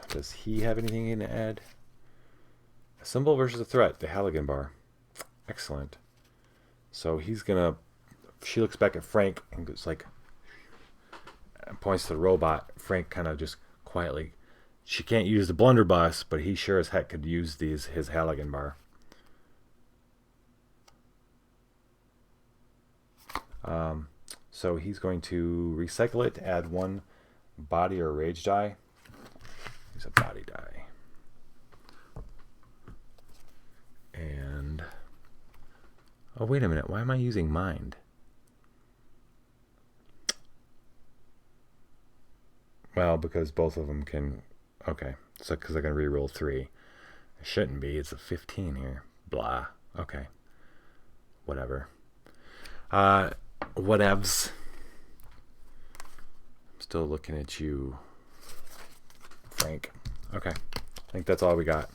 Does he have anything to add? Assemble versus a threat. The Halligan bar. Excellent. So she looks back at Frank and goes like, points to the robot. Frank kind of just quietly, she can't use the blunderbuss, but he sure as heck could use his Halligan bar. So he's going to recycle it to add 1 body or rage die. Use a body die. And oh, wait a minute. Why am I using mind? Well, because both of them can. Okay, so because they're going to reroll 3. It shouldn't be. It's a 15 here. Blah. Okay. Whatever. Whatevs. I'm still looking at you, Frank. Okay. I think that's all we got.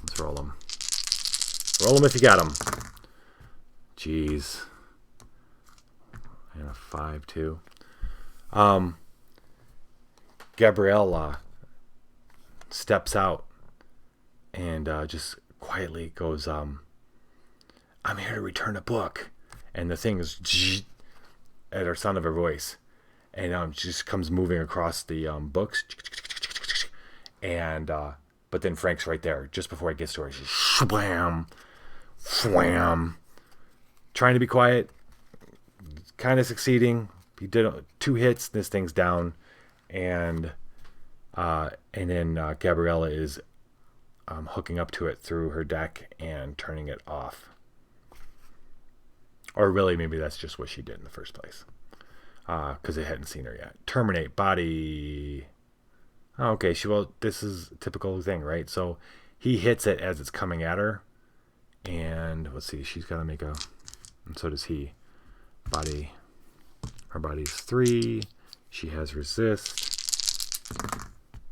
Let's roll them. Roll them if you got them. Jeez. And a 5, too. Gabriella steps out and just quietly goes, I'm here to return a book. And the thing is at her sound of her voice. And she just comes moving across the books. And but then Frank's right there. Just before it gets to her, she's swam. Trying to be quiet. Kind of succeeding. He did 2 hits. This thing's down. And then Gabriella is hooking up to it through her deck and turning it off. Or really, maybe that's just what she did in the first place. Because they hadn't seen her yet. Terminate body. Oh, okay, well, this is a typical thing, right? So he hits it as it's coming at her. And let's see, she's got to make a... And so does he. Body. Her body's 3. She has resist.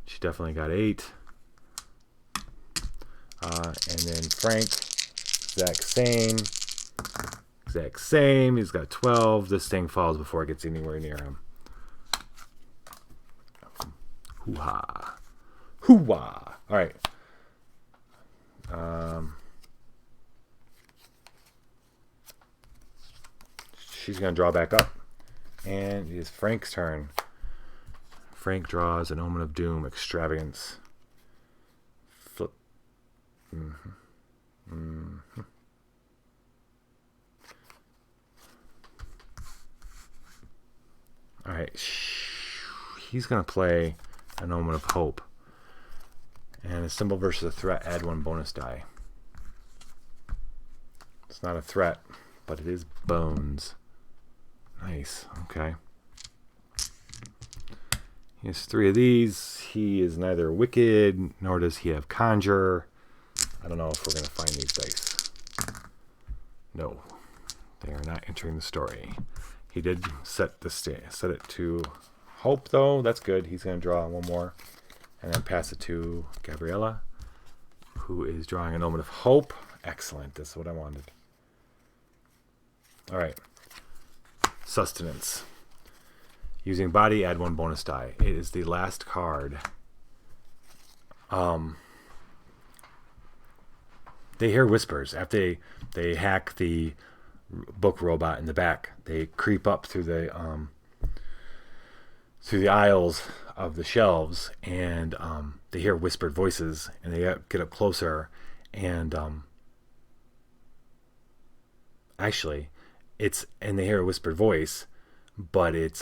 She definitely got 8. And then Frank, exact same. He's got 12. This thing falls before it gets anywhere near him. Hoo-ha. Hoo-wah. All right. She's going to draw back up. And it is Frank's turn. Frank draws an Omen of Doom, Extravagance. Flip. All right. He's going to play an Omen of Hope. And a symbol versus a threat, add 1 bonus die. It's not a threat, but it is bones. Nice. Okay. He has 3 of these. He is neither wicked, nor does he have conjure. I don't know if we're going to find these dice. No. They are not entering the story. He did set it to hope, though. That's good. He's going to draw 1 more. And then pass it to Gabriella, who is drawing an Omen of Hope. Excellent. That's what I wanted. All right. Sustenance. Using body, add 1 bonus die. It is the last card. They hear whispers. After they hack the book robot in the back, they creep up through the aisles of the shelves, and they hear whispered voices, and they get up closer, and actually, and they hear a whispered voice, but it's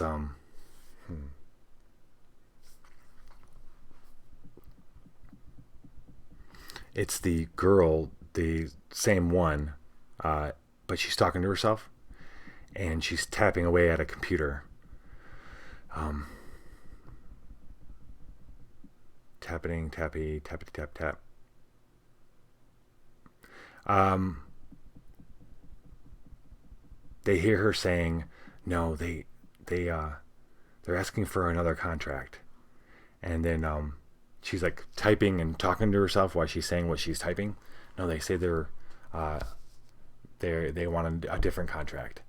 the girl, the same one, but she's talking to herself, and she's tapping away at a computer. Tapping, tappy, tappity, tap, tap. They hear her saying, no, they're asking for another contract. And then she's like typing and talking to herself while she's saying what she's typing. No, they say they want a different contract.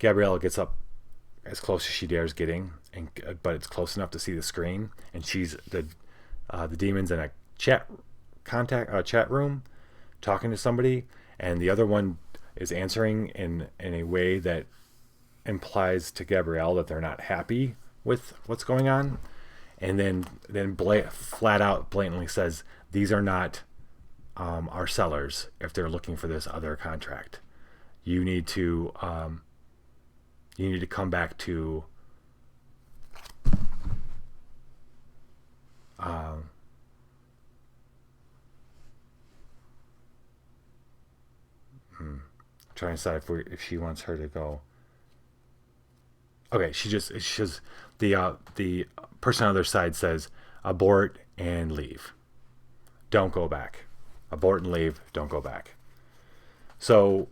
Gabriella gets up as close as she dares getting, but it's close enough to see the screen, and she's the demon's in a chat room talking to somebody, and the other one is answering in a way that implies to Gabrielle that they're not happy with what's going on, and then flat out blatantly says, these are not our sellers if they're looking for this other contract. You need to come back to trying to decide if she wants her to go. Okay, the person on the other side says, abort and leave. Don't go back. Abort and leave. Don't go back. So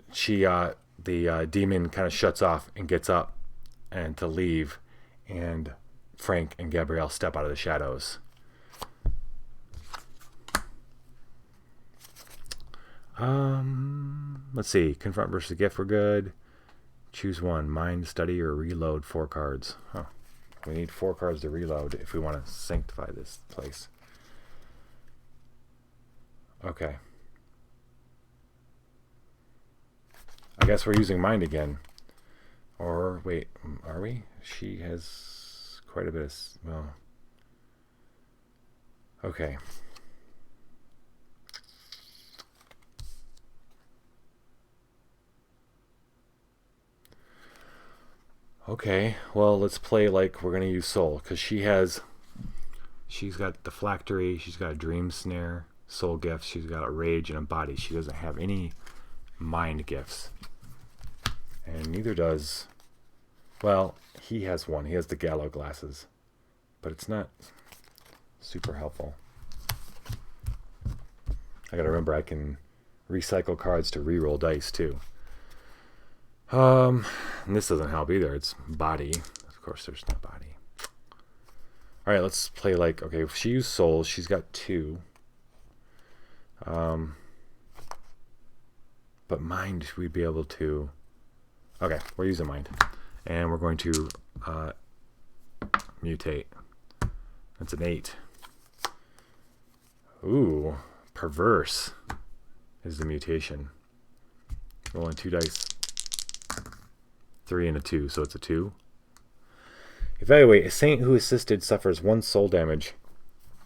the demon kind of shuts off and gets up and to leave, and Frank and Gabrielle step out of the shadows. Let's see. Confront versus gift. We're good. Choose one. Mind, study, or reload 4 cards. Huh. We need 4 cards to reload if we want to sanctify this place. Okay. I guess we're using mind again. Or, wait, are we? She has quite a bit of... Well... Okay. Okay, well, let's play like we're going to use soul, because she has She's got the phylactery. She's got a dream snare, soul gifts. She's got a rage and a body. She doesn't have any mind gifts. And neither does... Well, he has one. He has the Gallo glasses. But it's not super helpful. I gotta remember I can recycle cards to reroll dice too. And this doesn't help either. It's body. Of course there's no body. Alright, let's play like... Okay, if she used souls, she's got 2. But mind, we'd be able to... Okay, we're using mind. And we're going to mutate. That's an 8. Ooh, perverse is the mutation. Rolling 2 dice. 3 and a 2, so it's a 2. Evaluate. A saint who assisted suffers 1 soul damage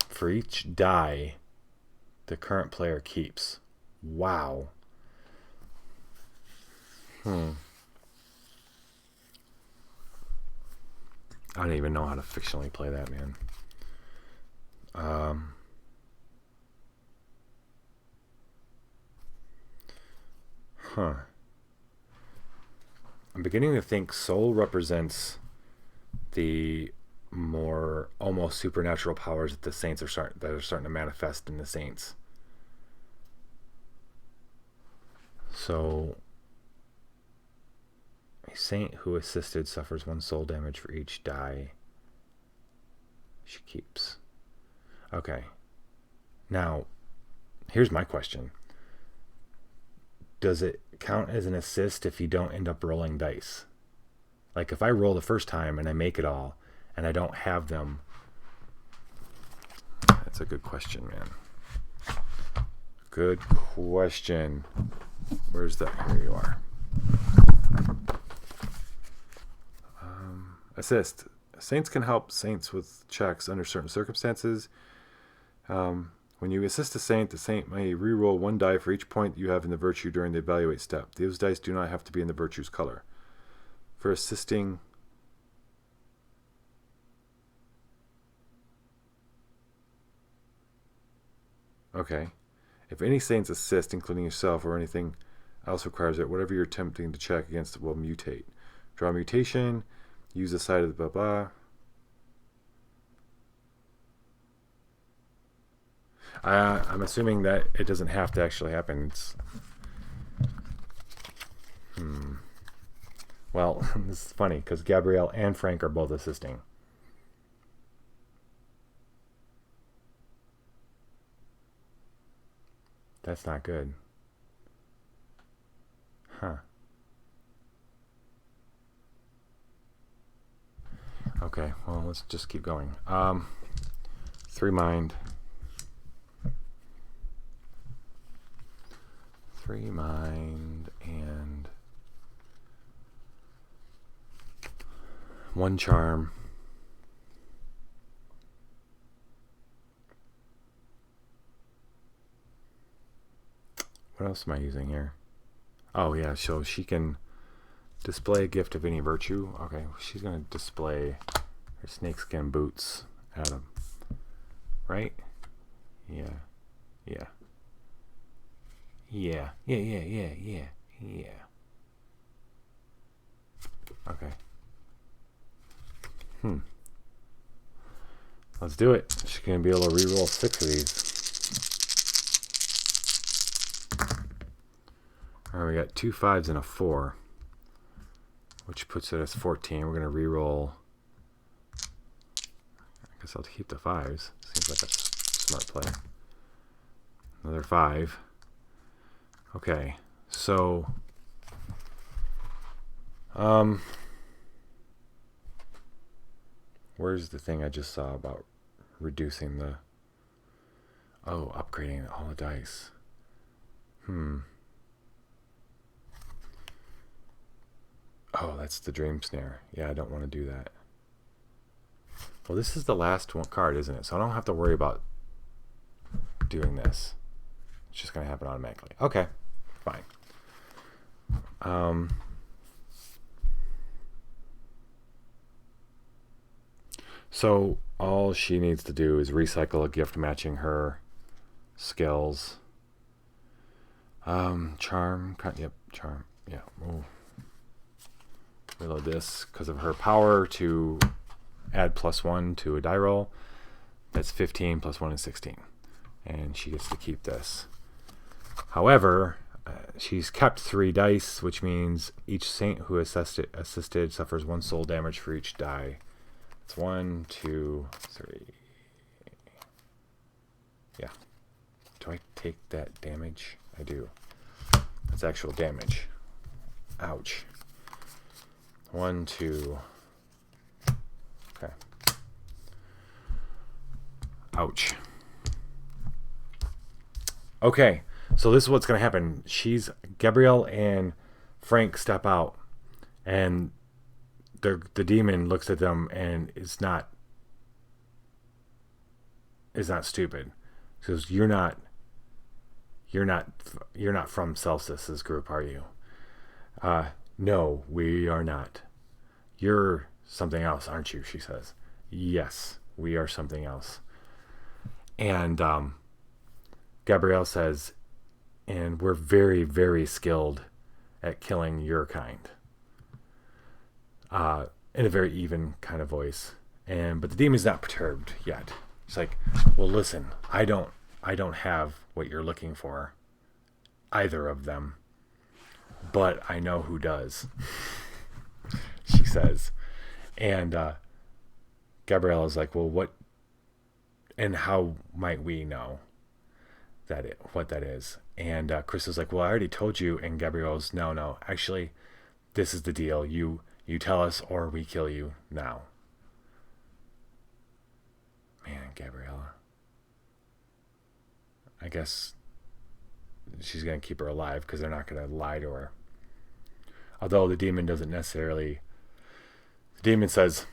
for each die the current player keeps. Wow. I don't even know how to fictionally play that, man. I'm beginning to think soul represents the more almost supernatural powers that the saints are starting to manifest in the saints. So a saint who assisted suffers 1 soul damage for each die she keeps. Okay. Now, here's my question. Does it count as an assist if you don't end up rolling dice? Like if I roll the first time and I make it all and I don't have them. That's a good question, man. Good question. Where's that? Here you are. Assist. Saints can help saints with checks under certain circumstances. When you assist a saint, the saint may reroll 1 die for each point you have in the virtue during the evaluate step. Those dice do not have to be in the virtue's color. For assisting... Okay. If any saints assist, including yourself or anything else requires it, whatever you're attempting to check against will mutate. Draw mutation. Use the side of the blah blah. I'm assuming that it doesn't have to actually happen. It's... Well, this is funny because Gabrielle and Frank are both assisting. That's not good. Huh. Okay, well, let's just keep going. 3 mind. 3 mind and 1 charm. What else am I using here? Oh yeah, so she can display a gift of any virtue. Okay, she's going to display her snakeskin boots at him. Right? Yeah. Yeah. Yeah. Yeah. Okay. Let's do it. She's going to be able to reroll 6 of these. Alright, we got 2 5s and a 4, which puts it as 14. We're going to reroll. I guess I'll keep the 5s. Seems like a smart play. Another 5. Okay, so where's the thing I just saw about reducing the... Oh, upgrading all the dice. Oh, that's the dream snare. Yeah, I don't want to do that. Well, this is the last one card, isn't it? So I don't have to worry about doing this. It's just going to happen automatically. Okay, fine. So all she needs to do is recycle a gift matching her skills. Charm. Yep, charm. Yeah. Ooh. Reload this because of her power to add +1 to a die roll. That's 15 plus 1 is 16. And she gets to keep this. However, she's kept 3 dice, which means each saint who assisted suffers 1 soul damage for each die. It's 1, 2, 3. Yeah. Do I take that damage? I do. That's actual damage. Ouch. 1, 2. Okay. Ouch. Okay, so this is what's going to happen. Gabrielle and Frank step out, and the demon looks at them and is not stupid. She goes, "You're not from Celsus's group, are you?" No, we are not. You're something else, aren't you? She says. Yes, we are something else. And Gabrielle says, and we're very, very skilled at killing your kind. In a very even kind of voice. But the demon's not perturbed yet. She's like, well, listen, I don't have what you're looking for. Either of them. But I know who does. She says. And Gabriella's like, well, what and how might we know what that is? And Chris is like, well, I already told you. And Gabriella's, no, actually, this is the deal. You tell us or we kill you now. Man, Gabriella. I guess she's going to keep her alive because they're not going to lie to her. Although the demon doesn't necessarily... The demon says,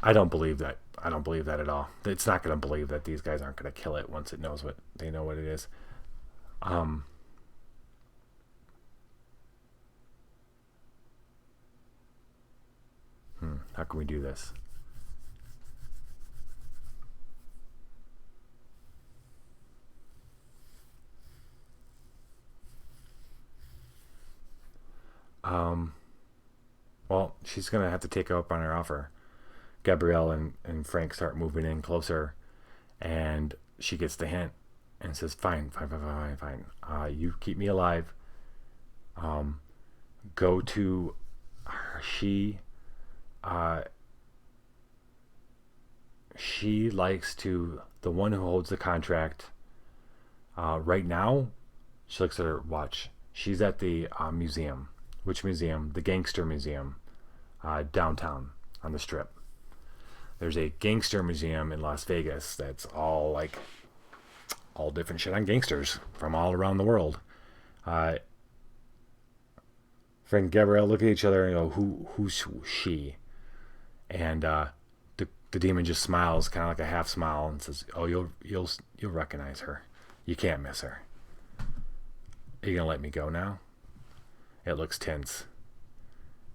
I don't believe that. I don't believe that at all. It's not going to believe that these guys aren't going to kill it once it knows what they know what it is. How can we do this? Well, she's going to have to take up on her offer. Gabrielle and Frank start moving in closer, and she gets the hint and says, fine. You keep me alive. Go to her. She likes to, the one who holds the contract, right now, she looks at her watch. She's at the museum. Which museum? The Gangster Museum, downtown on the Strip. There's a gangster museum in Las Vegas that's all different shit on gangsters from all around the world. Frank and Gabrielle look at each other and go, who's she? And the demon just smiles, kind of like a half smile, and says, oh, you'll recognize her. You can't miss her. Are you gonna let me go now? It looks tense.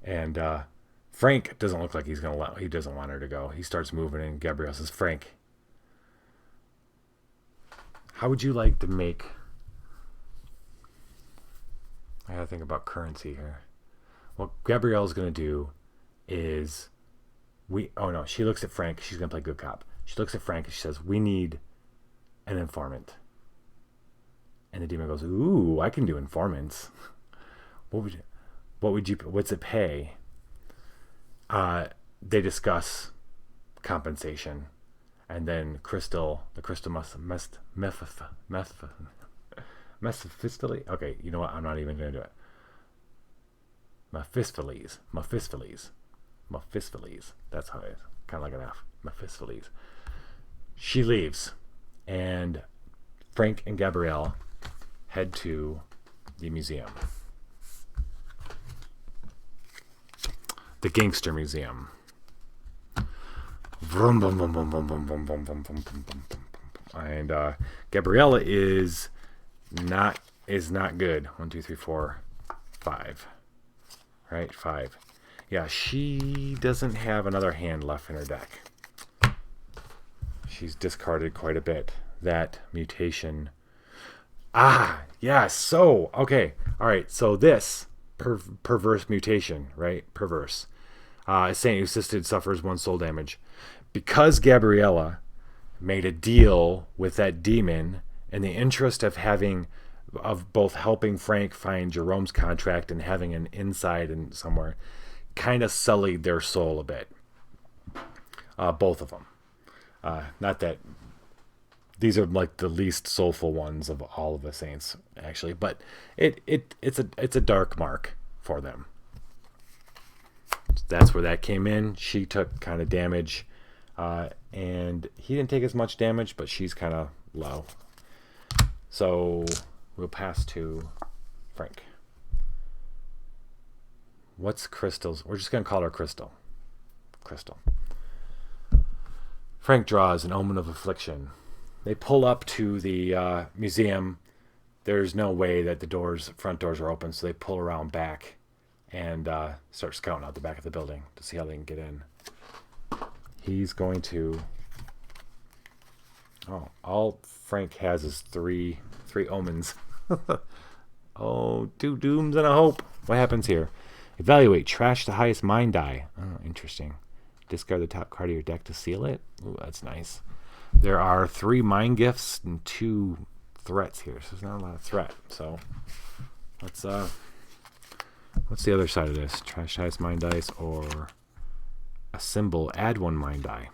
And Frank doesn't look like he doesn't want her to go. He starts moving, and Gabrielle says, Frank, how would you like to make... I gotta think about currency here. What Gabrielle's gonna do is... she looks at Frank. She's gonna play good cop. She looks at Frank and she says, we need an informant. And the demon goes, ooh, I can do informants. What's it pay? They discuss compensation, and then the crystal Mephistopheles. Okay, you know what? I'm not even gonna do it. Mephistopheles. That's how it is. Kind of like an F. Mephistopheles. She leaves, and Frank and Gabrielle head to the museum. The Gangster Museum. And Gabriella is not good. 1, 2, 3, 4, 5. Right, 5. Yeah, she doesn't have another hand left in her deck. She's discarded quite a bit. That mutation. Ah, yes. So, okay. All right. So this perverse mutation, right? Perverse. A saint who assisted suffers 1 soul damage. Because Gabriella made a deal with that demon in the interest of both helping Frank find Jerome's contract and having an inside and somewhere, kind of sullied their soul a bit. Both of them. Not that these are like the least soulful ones of all of the saints, actually, but it's a dark mark for them. That's where that came in. She took kind of damage, and he didn't take as much damage, but she's kind of low. So we'll pass to Frank. What's Crystal's? We're just going to call her Crystal. Crystal. Frank draws an omen of affliction. They pull up to the museum. There's no way that the front doors are open, so they pull around back and start scouting out the back of the building to see how they can get in. He's going to... Oh, all Frank has is three omens. Oh, 2 dooms and a hope. What happens here? Evaluate. Trash the highest mind die. Oh, interesting. Discard the top card of your deck to seal it. Ooh, that's nice. There are 3 mind gifts and 2 threats here, so there's not a lot of threat. So let's what's the other side of this? Trash the highest mind dice or a symbol. Add 1 mind die.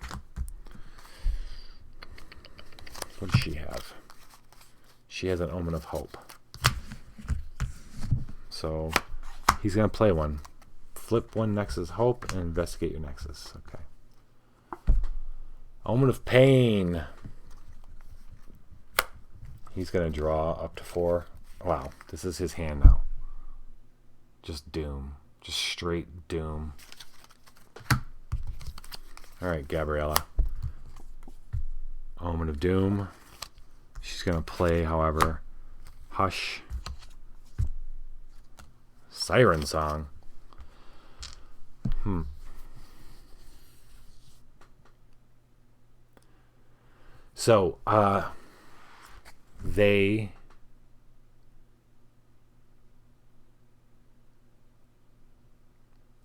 What does she have? She has an omen of hope. So he's going to play one. Flip 1 Nexus Hope and investigate your Nexus. Okay. Omen of Pain. He's going to draw up to 4. Wow, this is his hand now. Just doom. Just straight doom. Alright, Gabriella. Omen of Doom. She's going to play, however, Hush. Siren Song. So, they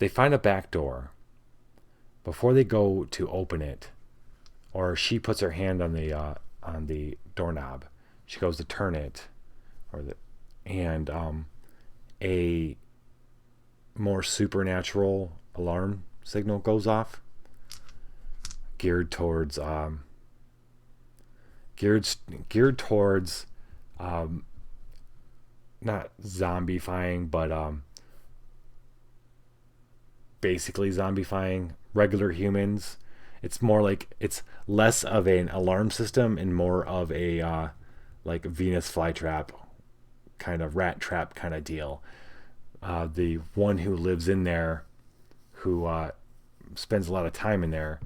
find a back door. Before they go to open it, or she puts her hand on the doorknob, she goes to turn it, and a more supernatural alarm signal goes off, geared towards not zombifying, but basically zombifying regular humans. It's more like, it's less of an alarm system and more of a like Venus flytrap kind of rat trap kind of deal. The one who lives in there, who spends a lot of time in there,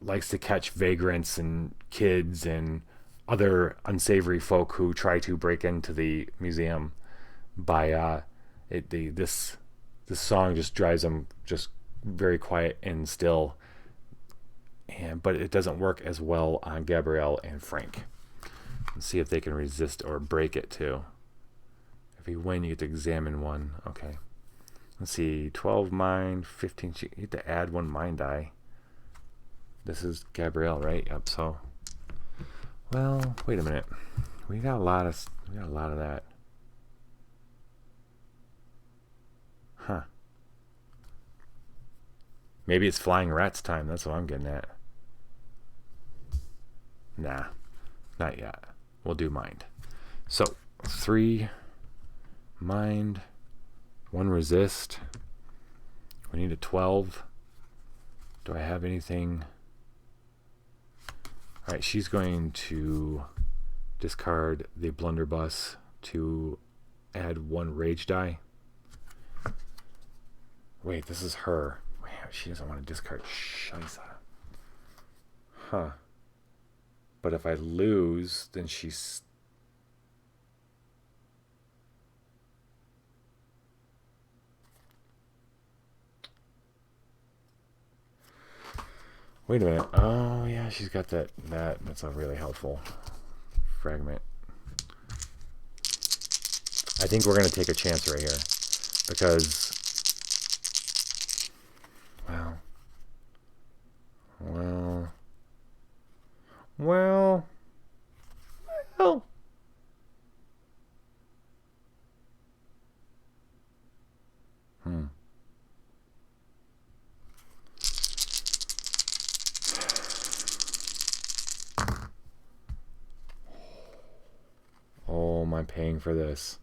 likes to catch vagrants and kids and other unsavory folk who try to break into the museum. By this song just drives them just very quiet and still, but it doesn't work as well on Gabrielle and Frank. Let's see if they can resist or break it too. If you win, you get to examine 1. Okay. Let's see. 12 mind, 15. You get to add 1 mind die. This is Gabrielle, right? Yep. So, well, wait a minute. We got a lot of that. Huh. Maybe it's flying rats time. That's what I'm getting at. Nah, not yet. We'll do mind. So 3 mind, 1 resist. We need a 12. Do I have anything? All right, she's going to discard the blunderbuss to add 1 rage die. Wait, this is her. Wait, she doesn't want to discard Scheisse. Huh. But if I lose, then she's... Wait a minute. Oh, yeah, she's got that. That's a really helpful fragment. I think we're going to take a chance right here. Because, well, well, well, well. Oh, am I paying for this?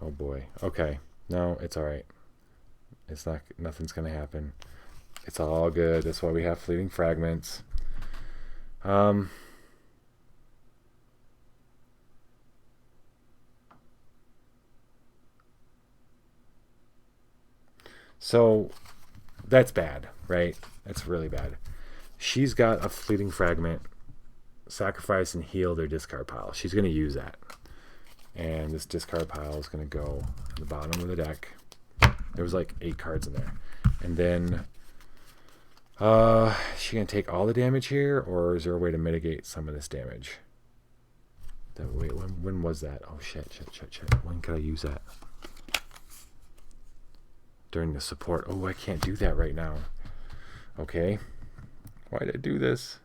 Oh boy. Okay. No, it's all right. It's not. Nothing's gonna happen. It's all good. That's why we have fleeting fragments. So that's bad, right? That's really bad. She's got a fleeting fragment. Sacrifice and heal their discard pile. She's going to use that. And this discard pile is going to go at the bottom of the deck. There was like 8 cards in there. And then she going to take all the damage here, or is there a way to mitigate some of this damage? Wait, when was that? Oh, shit. When could I use that? During the support. Oh, I can't do that right now. Okay. Why did I do this?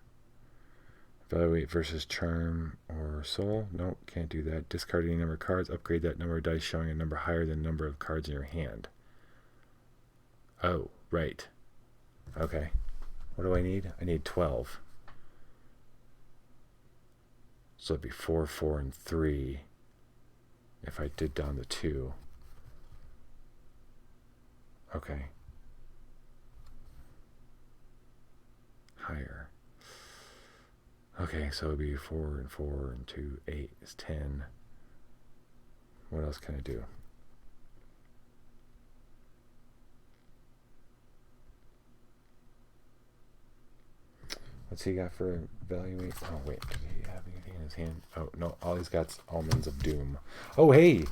Evaluate versus charm or soul. Nope, can't do that. Discard any number of cards. Upgrade that number of dice showing a number higher than the number of cards in your hand. Oh, right. Okay. What do I need? I need 12. So it'd be 4, 4, and 3 if I did down to 2. Okay. Higher. Okay, so it'd be 4 and 4 and 2, 8 is 10. What else can I do? What's he got for evaluate? Oh, wait. Does he have anything in his hand? Oh, no. All he's got's Almonds of Doom. Oh, hey.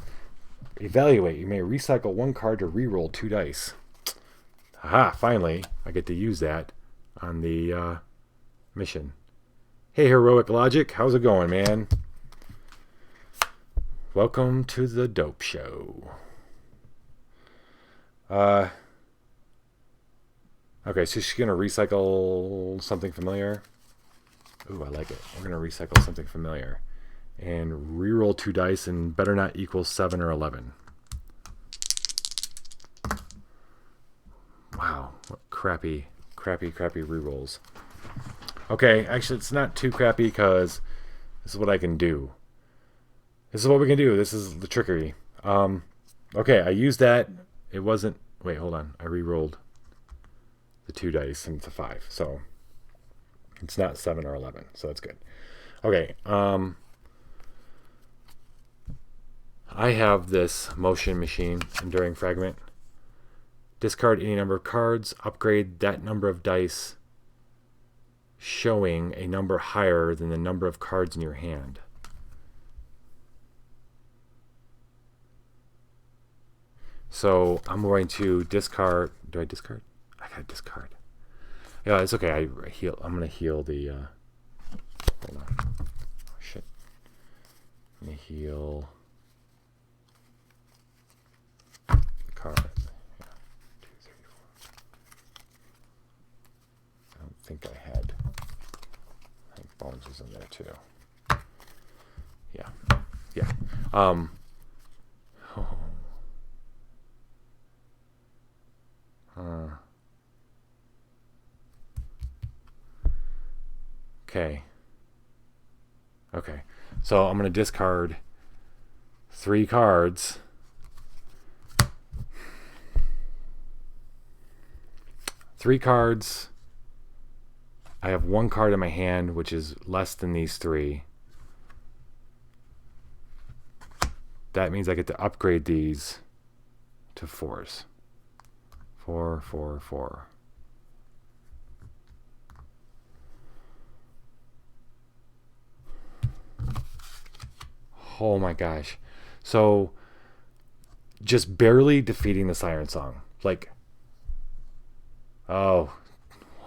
Evaluate. You may recycle 1 card to reroll 2 dice. Aha, finally. I get to use that on the mission. Hey, Heroic Logic. How's it going, man? Welcome to the Dope Show. Okay, so she's going to recycle something familiar. Ooh, I like it. We're going to recycle something familiar. And reroll 2 dice and better not equal 7 or 11. Wow, what crappy rerolls. Okay, actually, it's not too crappy because this is what I can do. This is what we can do. This is the trickery. Okay, I used that. It wasn't... Wait, hold on. I re-rolled the 2 dice and it's a 5. So it's not 7 or 11. So that's good. Okay. I have this motion machine, Enduring Fragment. Discard any number of cards. Upgrade that number of dice showing a number higher than the number of cards in your hand. So I'm going to discard. Do I discard? I gotta discard. Yeah, it's okay. I heal. I'm gonna heal the. Hold on. Oh shit. I'm gonna heal the card. Yeah. 2, 3, 4. I don't think I had. I think Bones is in there too. Yeah. Yeah. Oh. Okay. Okay. So I'm going to discard 3 cards. 3 cards. I have 1 card in my hand, which is less than these 3. That means I get to upgrade these to 4s. 4, 4, 4. Oh my gosh. So just barely defeating the Siren Song. Like, oh,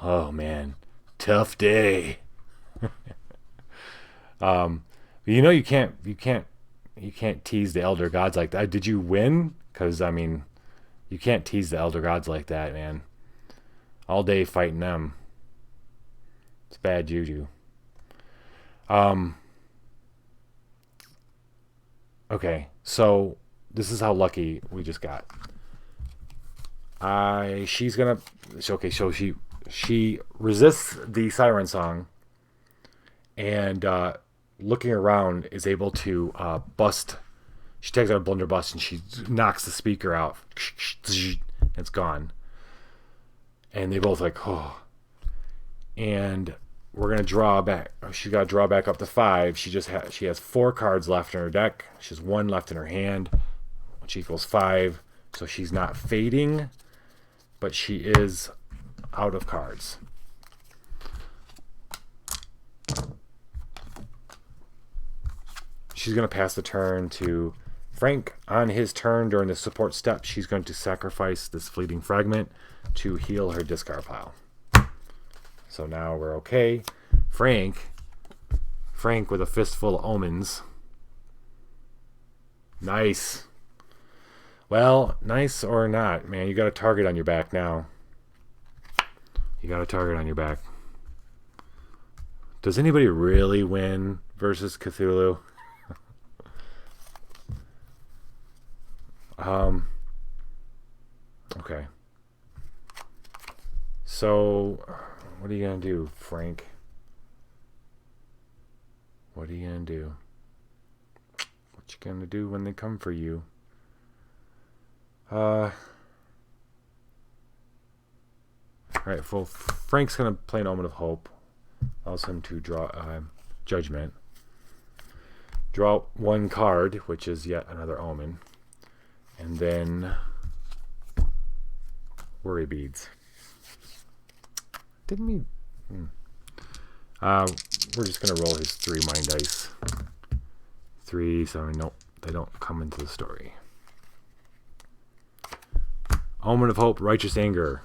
Oh man, tough day. You can't tease the elder gods like that. Did you win? Because I mean, you can't tease the elder gods like that, man. All day fighting them. It's bad juju. Um. Okay, so this is how lucky we just got. She's gonna. Okay, so she resists the siren song, and looking around is able to bust. She takes out a blunderbuss and she knocks the speaker out. It's gone. And they both like, oh. And we're gonna draw back. She's got to draw back up to 5. She has 4 cards left in her deck. She has 1 left in her hand, which equals 5. So she's not fading, but she is out of cards. She's going to pass the turn to Frank. On his turn during the support step, she's going to sacrifice this fleeting fragment to heal her discard pile. So now we're okay. Frank with a fistful of omens. Nice. Well, nice or not, man, you got a target on your back now. You got a target on your back. Does anybody really win versus Cthulhu? Okay. So, what are you going to do, Frank? What are you going to do? What you going to do when they come for you? Alright, well, Frank's going to play an Omen of Hope. Allows him to draw Judgment. Draw 1 card, which is yet another Omen. And then Worry Beads. Didn't we? We're just going to roll his 3 mind dice. 3, so nope, they don't come into the story. Omen of Hope, Righteous Anger.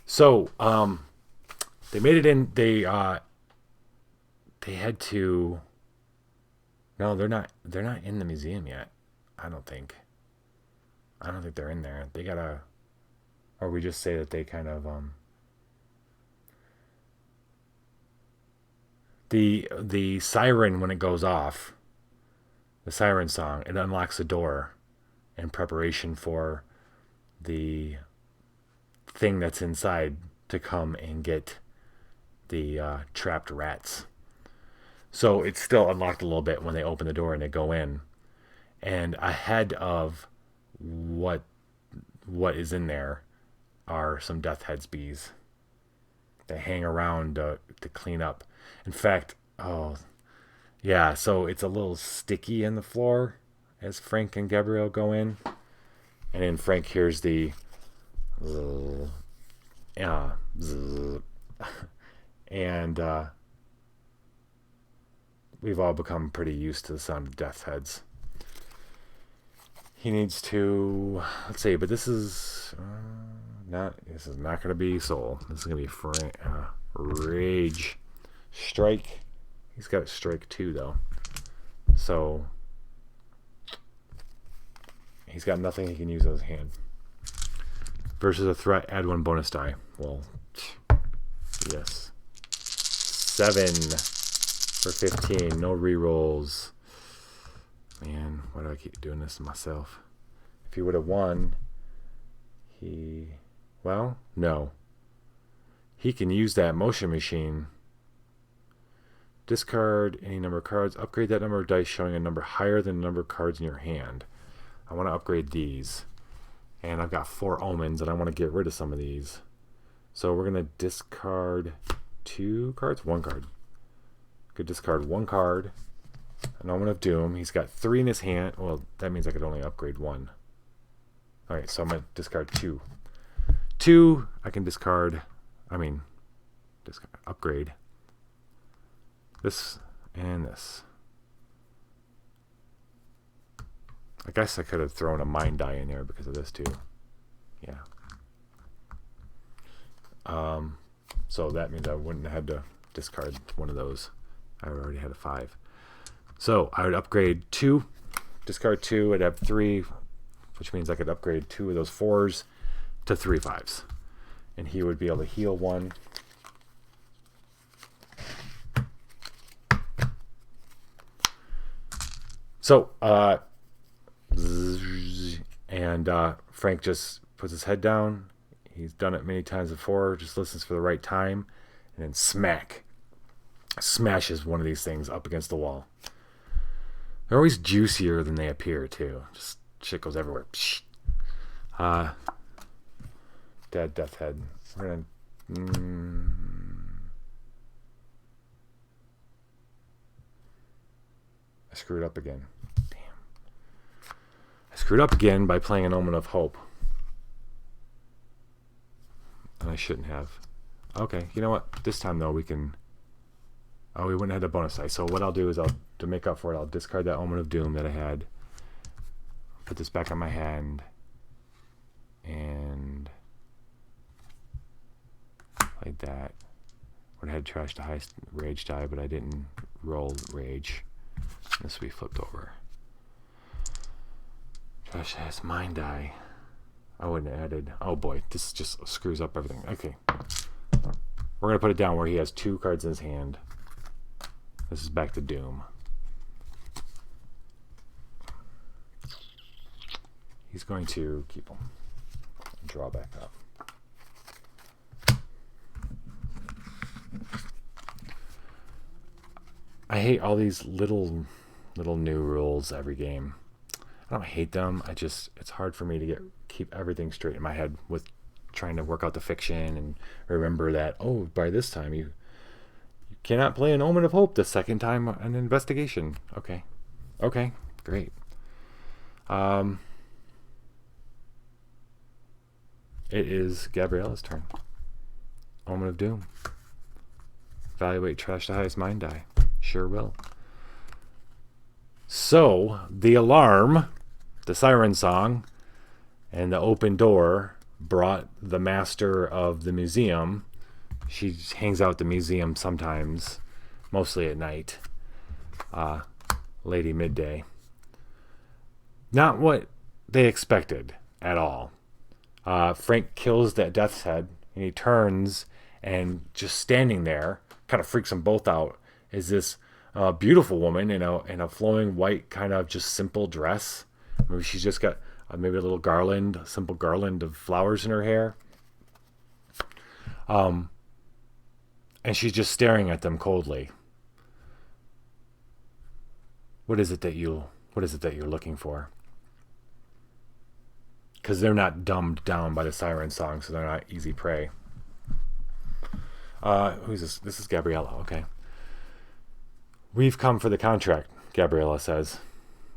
So, they made it in. They had to. No, they're not. They're not in the museum yet. I don't think they're in there. They gotta. Or we just say that they kind of the siren, when it goes off, the siren song, it unlocks the door in preparation for the thing that's inside to come and get the trapped rats. So it's still unlocked a little bit when they open the door and they go in. And ahead of what is in there are some Death Heads bees. They hang around to clean up. In fact, so it's a little sticky in the floor as Frank and Gabrielle go in. And then Frank hears the and we've all become pretty used to the sound of Death Heads. He needs to, let's see, but this is not going to be Soul. This is going to be Rage. Strike. He's got Strike 2 though, so he's got nothing he can use on his hand. Versus a threat, add 1 bonus die. Well, yes. 7 for 15. No rerolls. Man, why do I keep doing this to myself? If he would have won, no. He can use that motion machine. Discard any number of cards. Upgrade that number of dice showing a number higher than the number of cards in your hand. I want to upgrade these. And I've got 4 omens, and I want to get rid of some of these. So we're going to discard 2 cards? 1 card. Could discard 1 card. An Omen of Doom. He's got 3 in his hand. Well, that means I could only upgrade 1. Alright, so I'm going to discard 2. 2, I can upgrade this and this. I guess I could have thrown a mind die in there because of this too. Yeah. So that means I wouldn't have had to discard one of those. I already had a 5. So I would upgrade 2, discard 2, I'd have 3, which means I could upgrade 2 of those 4s to 3 5s. And he would be able to heal 1. So, and Frank just puts his head down. He's done it many times before, just listens for the right time, and then smashes one of these things up against the wall. They're always juicier than they appear, too. Just shit goes everywhere. Dead Death Head. We're gonna... I screwed up again. Damn. I screwed up again by playing an Omen of Hope. And I shouldn't have. Okay, you know what? This time, though, we can... Oh, we wouldn't have had a bonus dice. So what I'll do is, to make up for it, I'll discard that Omen of Doom that I had. Put this back on my hand. And... like that. Would have had trash to high rage die, but I didn't roll rage. This will be flipped over. Trash has mind die. I wouldn't have added. Oh boy, this just screws up everything. Okay. We're going to put it down where he has 2 cards in his hand. This is back to Doom. He's going to keep them. Draw back up. I hate all these little new rules every game. I don't hate them. It's hard for me to keep everything straight in my head with trying to work out the fiction and remember that, oh, by this time you cannot play an Omen of Hope the second time an investigation. Okay, great. It is Gabriella's turn. Omen of Doom. Evaluate trash to highest mind die. Sure will. So, the alarm, the siren song, and the open door brought the master of the museum. She hangs out at the museum sometimes, mostly at night. Lady Midday. Not what they expected at all. Frank kills that death's head, and he turns, and just standing there, kind of freaks them both out, is this beautiful woman in a flowing white kind of just simple dress. Maybe she's just got maybe a little garland, simple garland of flowers in her hair. And she's just staring at them coldly. What is it that you're looking for? Because they're not dumbed down by the siren song, so they're not easy prey. Who's this? This is Gabriella. Okay. We've come for the contract, Gabriella says.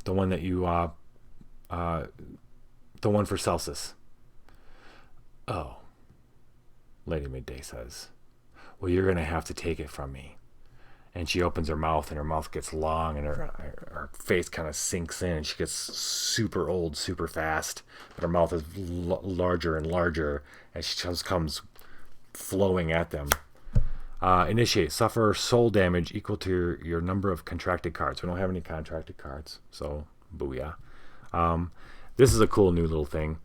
The one that you, the one for Celsus. Oh, Lady Midday says. Well, you're going to have to take it from me. And she opens her mouth, and her mouth gets long, and her face kind of sinks in, and she gets super old super fast. But her mouth is larger and larger as she just comes flowing at them. Initiate. Suffer soul damage equal to your number of contracted cards. We don't have any contracted cards, so booyah. This is a cool new little thing.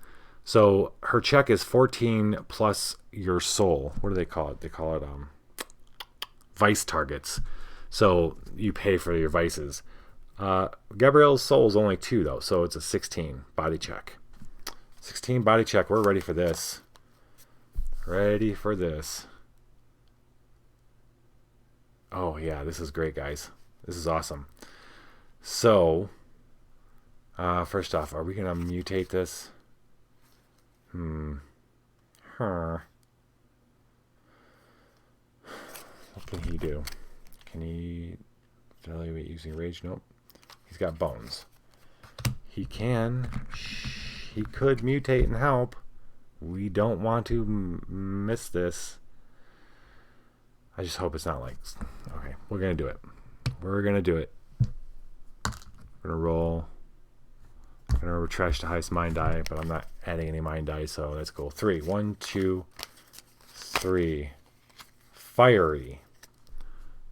So her check is 14 plus your soul. What do they call it? They call it vice targets. So you pay for your vices. Gabrielle's soul is only 2, though, so it's a 16 body check. 16 body check. We're ready for this. Ready for this. Oh, yeah, this is great, guys. This is awesome. So, first off, are we going to mutate this? What can he do? Can he evaluate using rage? Nope. He's got bones. He could mutate and help. We don't want to miss this. I just hope it's not like... Okay, we're going to do it. We're going to do it. We're going to roll. I'm going to trash the highest mind die, but I'm not adding any mind die, so that's cool. 3. 1, 2, 3. Fiery.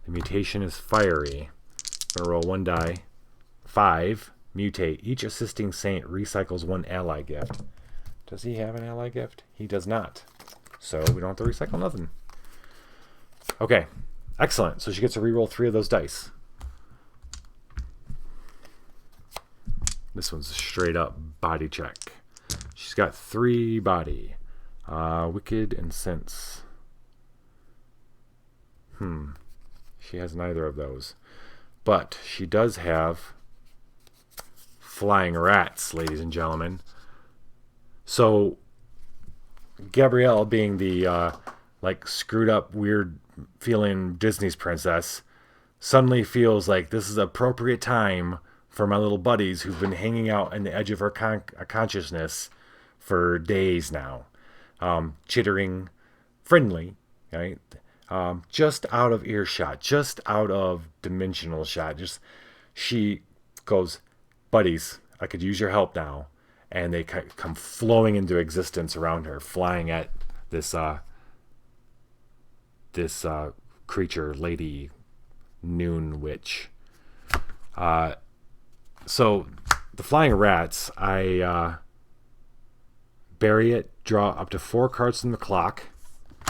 The mutation is fiery. I'm going to roll 1 die. 5. Mutate. Each assisting saint recycles 1 ally gift. Does he have an ally gift? He does not. So we don't have to recycle nothing. Okay. Excellent. So she gets to reroll 3 of those dice. This one's a straight up body check. She's got 3 body. Wicked and sense. She has neither of those. But she does have flying rats, ladies and gentlemen. So Gabrielle, being the screwed up, weird feeling Disney's princess, suddenly feels like this is an appropriate time for my little buddies who've been hanging out on the edge of her consciousness for days now, chittering, friendly, right? Just out of earshot, just out of dimensional shot. She goes, buddies, I could use your help now. And they come flowing into existence around her, flying at this creature, lady, noon witch. So the flying rats, I bury it, draw up to 4 cards from the clock.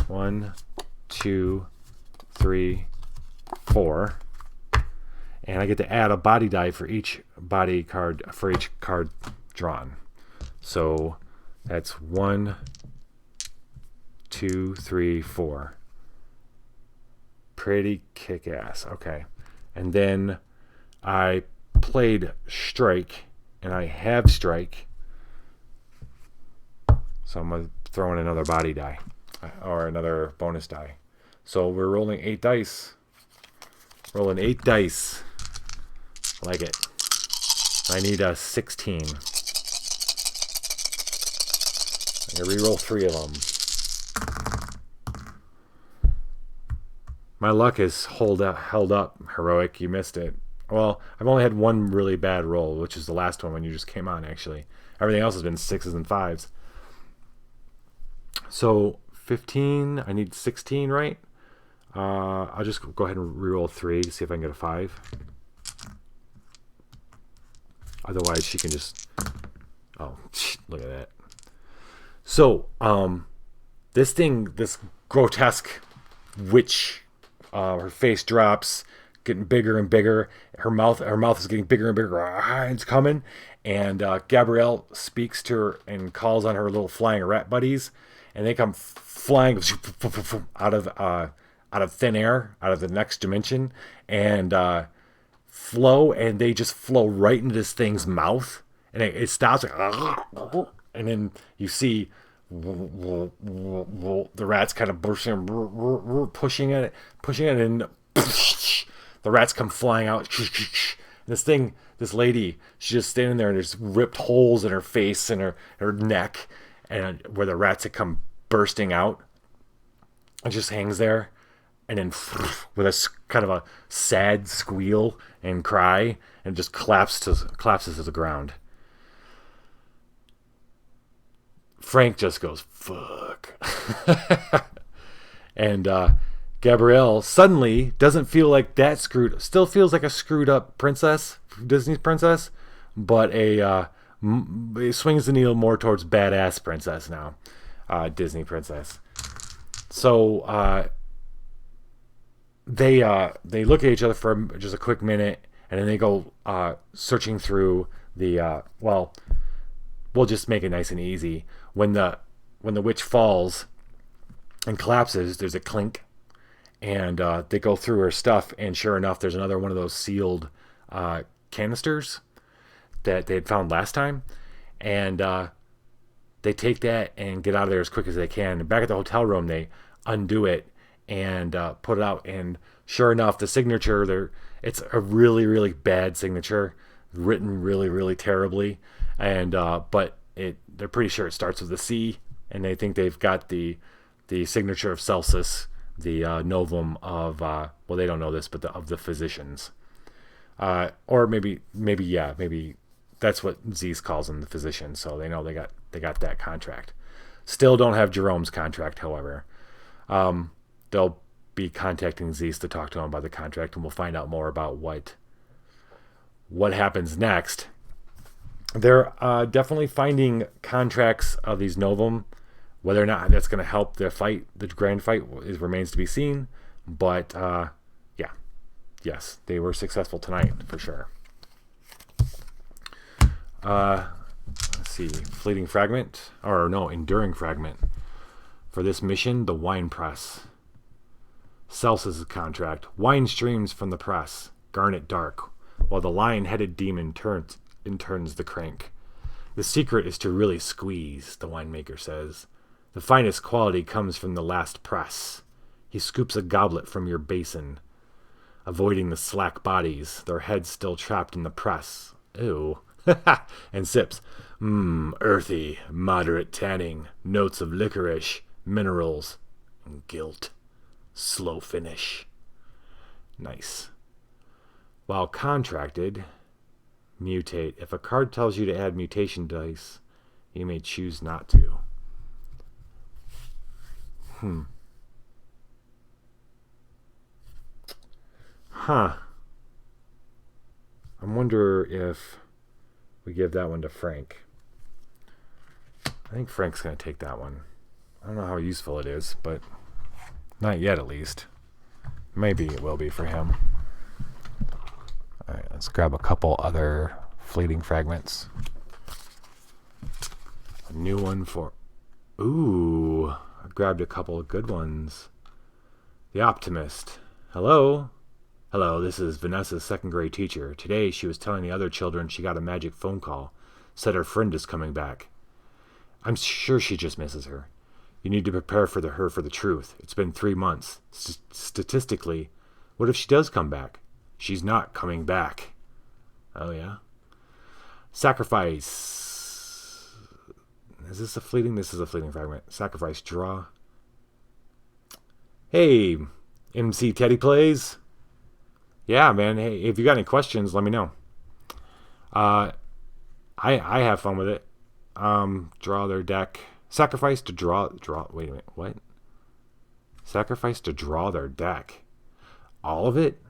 1, 2, 3, 4. And I get to add a body die for each body card, for each card drawn. So that's 1, 2, 3, 4. Pretty kick-ass. Okay. And then I played strike, and I have strike. So I'm going to throw in another body die, or another bonus die. So we're rolling 8 dice. Rolling 8 dice. Like it. I need a 16. I'm going to reroll 3 of them. My luck is held up, heroic. You missed it. Well, I've only had 1 really bad roll, which is the last one when you just came on, actually. Everything else has been 6s and 5s. So 15, I need 16, right? I'll just go ahead and reroll 3 to see if I can get a 5. Otherwise, she can just... Oh, look at that. So, this grotesque witch, her face drops, getting bigger and bigger. Her mouth is getting bigger and bigger. It's coming. And Gabrielle speaks to her and calls on her little flying rat buddies. And they come flying out of thin air, out of the next dimension, and flow. And they just flow right into this thing's mouth. And it stops. And then you see the rats kind of pushing it, and the rats come flying out. This lady, she's just standing there, and there's ripped holes in her face and her neck, and where the rats had come bursting out. It just hangs there, and then with a kind of a sad squeal and cry, and just collapses to the ground. Frank just goes, fuck. And Gabrielle suddenly doesn't feel like that still feels like a screwed up princess, Disney's princess, but it swings the needle more towards badass princess now, Disney princess. So they look at each other for just a quick minute, and then they go searching through the we'll just make it nice and easy. When the witch falls and collapses, there's a clink, and they go through her stuff, and sure enough, there's another one of those sealed canisters that they had found last time, and they take that and get out of there as quick as they can. And back at the hotel room, they undo it and put it out, and sure enough, the signature it's a really, really bad signature, written really, really terribly, and but they're pretty sure it starts with a C, and they think they've got the signature of Celsus, the novum of they don't know this, but of the physicians, or maybe that's what Zeus calls them, the physicians. So they know they got that contract. Still don't have Jerome's contract, however. They'll be contacting Zeus to talk to him about the contract, and we'll find out more about what happens next. They're definitely finding contracts of these Novum. Whether or not that's going to help the fight, the grand fight, remains to be seen. But yeah, yes, they were successful tonight for sure. Let's see, fleeting fragment, or no, enduring fragment. For this mission, the wine press. Celsus' contract. Wine streams from the press, garnet dark, while the lion-headed demon turns the crank. The secret is to really squeeze, the winemaker says. The finest quality comes from the last press. He scoops a goblet from your basin, avoiding the slack bodies, their heads still trapped in the press. Ew. And sips. Earthy, moderate tanning, notes of licorice, minerals, and guilt. Slow finish. Nice. While contracted, mutate. If a card tells you to add mutation dice, you may choose not to. Huh. I wonder if we give that one to Frank. I think Frank's going to take that one. I don't know how useful it is, but not yet at least. Maybe it will be for him. Alright, let's grab a couple other fleeting fragments. A new one for... Ooh, I grabbed a couple of good ones. The Optimist. Hello? Hello, this is Vanessa's second grade teacher. Today she was telling the other children she got a magic phone call. Said her friend is coming back. I'm sure she just misses her. You need to prepare for her for the truth. It's been 3 months. Statistically, what if she does come back? She's not coming back. Oh, yeah? Sacrifice. Is this a fleeting? This is a fleeting fragment. Sacrifice. Draw. Hey, MC Teddy Plays. Yeah, man. Hey, if you got any questions, let me know. I have fun with it. Draw their deck. Sacrifice to draw. Wait a minute. What? Sacrifice to draw their deck. All of it?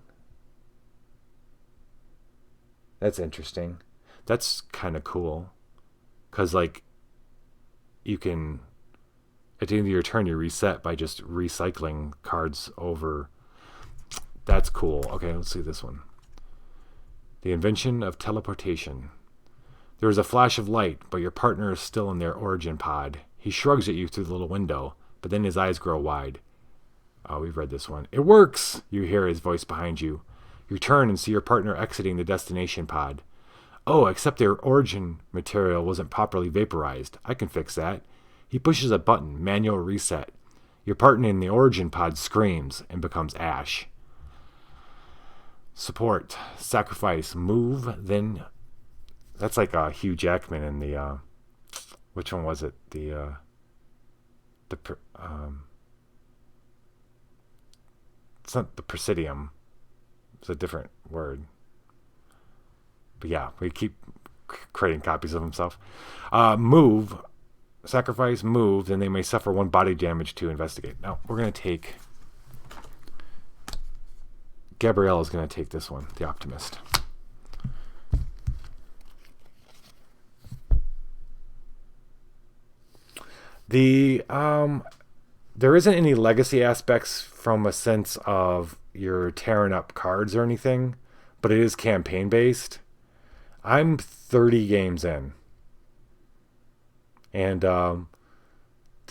That's interesting. That's kind of cool. Because, like, you can... At the end of your turn, you reset by just recycling cards over... That's cool. Okay, let's see this one. The invention of teleportation. There is a flash of light, but your partner is still in their origin pod. He shrugs at you through the little window, but then his eyes grow wide. Oh, we've read this one. It works! You hear his voice behind you. You turn and see your partner exiting the destination pod. Oh, except their origin material wasn't properly vaporized. I can fix that. He pushes a button, manual reset. Your partner in the origin pod screams and becomes ash. Support, sacrifice, move, then... That's like Hugh Jackman in the... which one was it? It's not the Presidium. It's a different word. But yeah, we keep creating copies of himself. Move, sacrifice, move, then they may suffer 1 body damage to investigate. Now, we're going to take... Gabrielle is going to take this one, the Optimist. There isn't any legacy aspects from a sense of you're tearing up cards or anything, but it is campaign based. I'm 30 games in, and the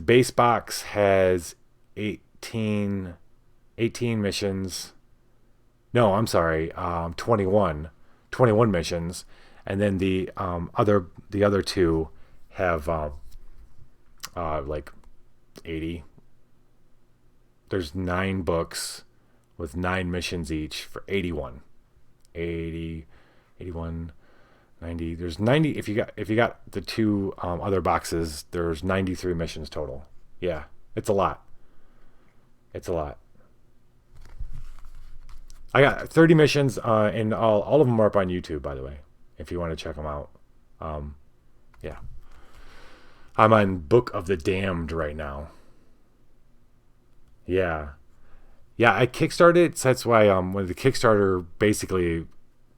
base box has 18 missions. No, I'm sorry, 21 missions, and then the other two have like 80. There's 9 books with 9 missions each for 81. 80, 81, 90. There's 90. If you got the 2 other boxes, there's 93 missions total. Yeah, it's a lot. It's a lot. I got 30 missions, and all of them are up on YouTube, by the way, if you want to check them out. Yeah. I'm on Book of the Damned right now. Yeah. Yeah, I kickstarted it. So that's why when the Kickstarter, basically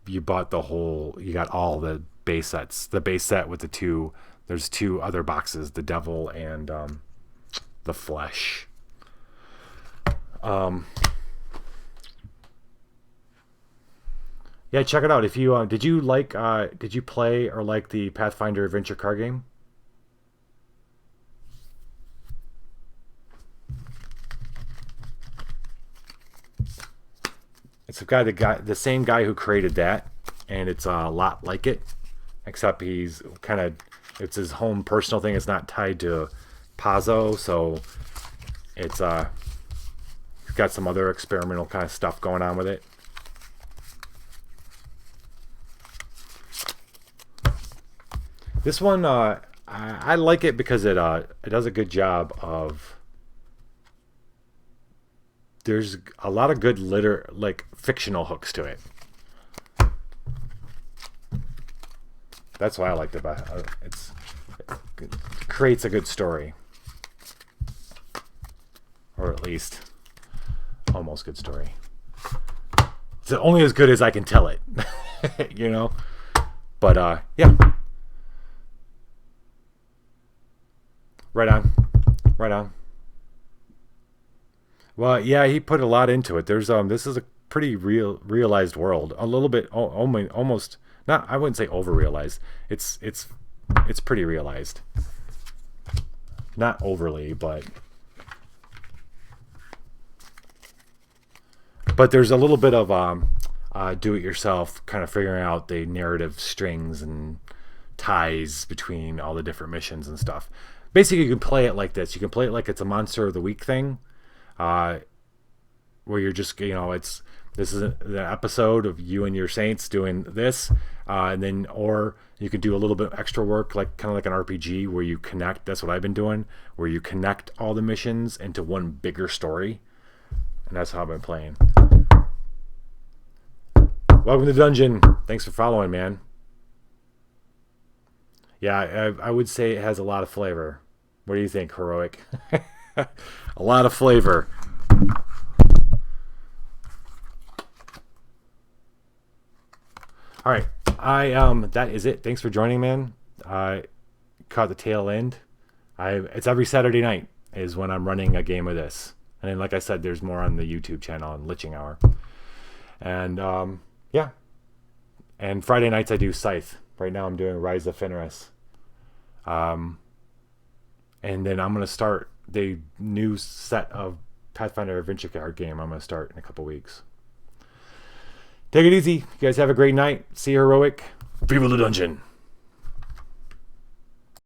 you bought the whole, you got all the base sets. The base set with the two, there's two other boxes, the Devil and the Flesh. Yeah, check it out. If you did you play or like the Pathfinder Adventure Card Game? It's the same guy who created that, and it's a lot like it, except he's kind of, it's his home personal thing. It's not tied to Pazzo, so it's he's got some other experimental kind of stuff going on with it. This one, I like it because it does a good job of. There's a lot of good like fictional hooks to it. That's why I liked it about it. It creates a good story, or at least almost good story. It's only as good as I can tell it, you know. But yeah. Right on. Right on. Well, yeah, he put a lot into it. There's this is a pretty realized world. A little bit almost not, I wouldn't say over realized. It's pretty realized. Not overly, but there's a little bit of do it yourself, kind of figuring out the narrative strings and ties between all the different missions and stuff. Basically, you can play it like this. You can play it like it's a Monster of the Week thing, where you're just, this is an episode of you and your saints doing this, and then, or you can do a little bit extra work, like kind of like an RPG where you connect. That's what I've been doing, where you connect all the missions into one bigger story, and that's how I've been playing. Welcome to the dungeon. Thanks for following, man. Yeah, I would say it has a lot of flavor. What do you think, Heroic? A lot of flavor. All right, that is it. Thanks for joining, man. I caught the tail end. It's every Saturday night is when I'm running a game of this, and then, like I said, there's more on the YouTube channel on Liching Hour, and yeah. And Friday nights I do Scythe. Right now I'm doing Rise of Fenris. And then I'm going to start the new set of Pathfinder Adventure Card Game. I'm going to start in a couple weeks. Take it easy. You guys have a great night. See you, Heroic. Viva the Dungeon.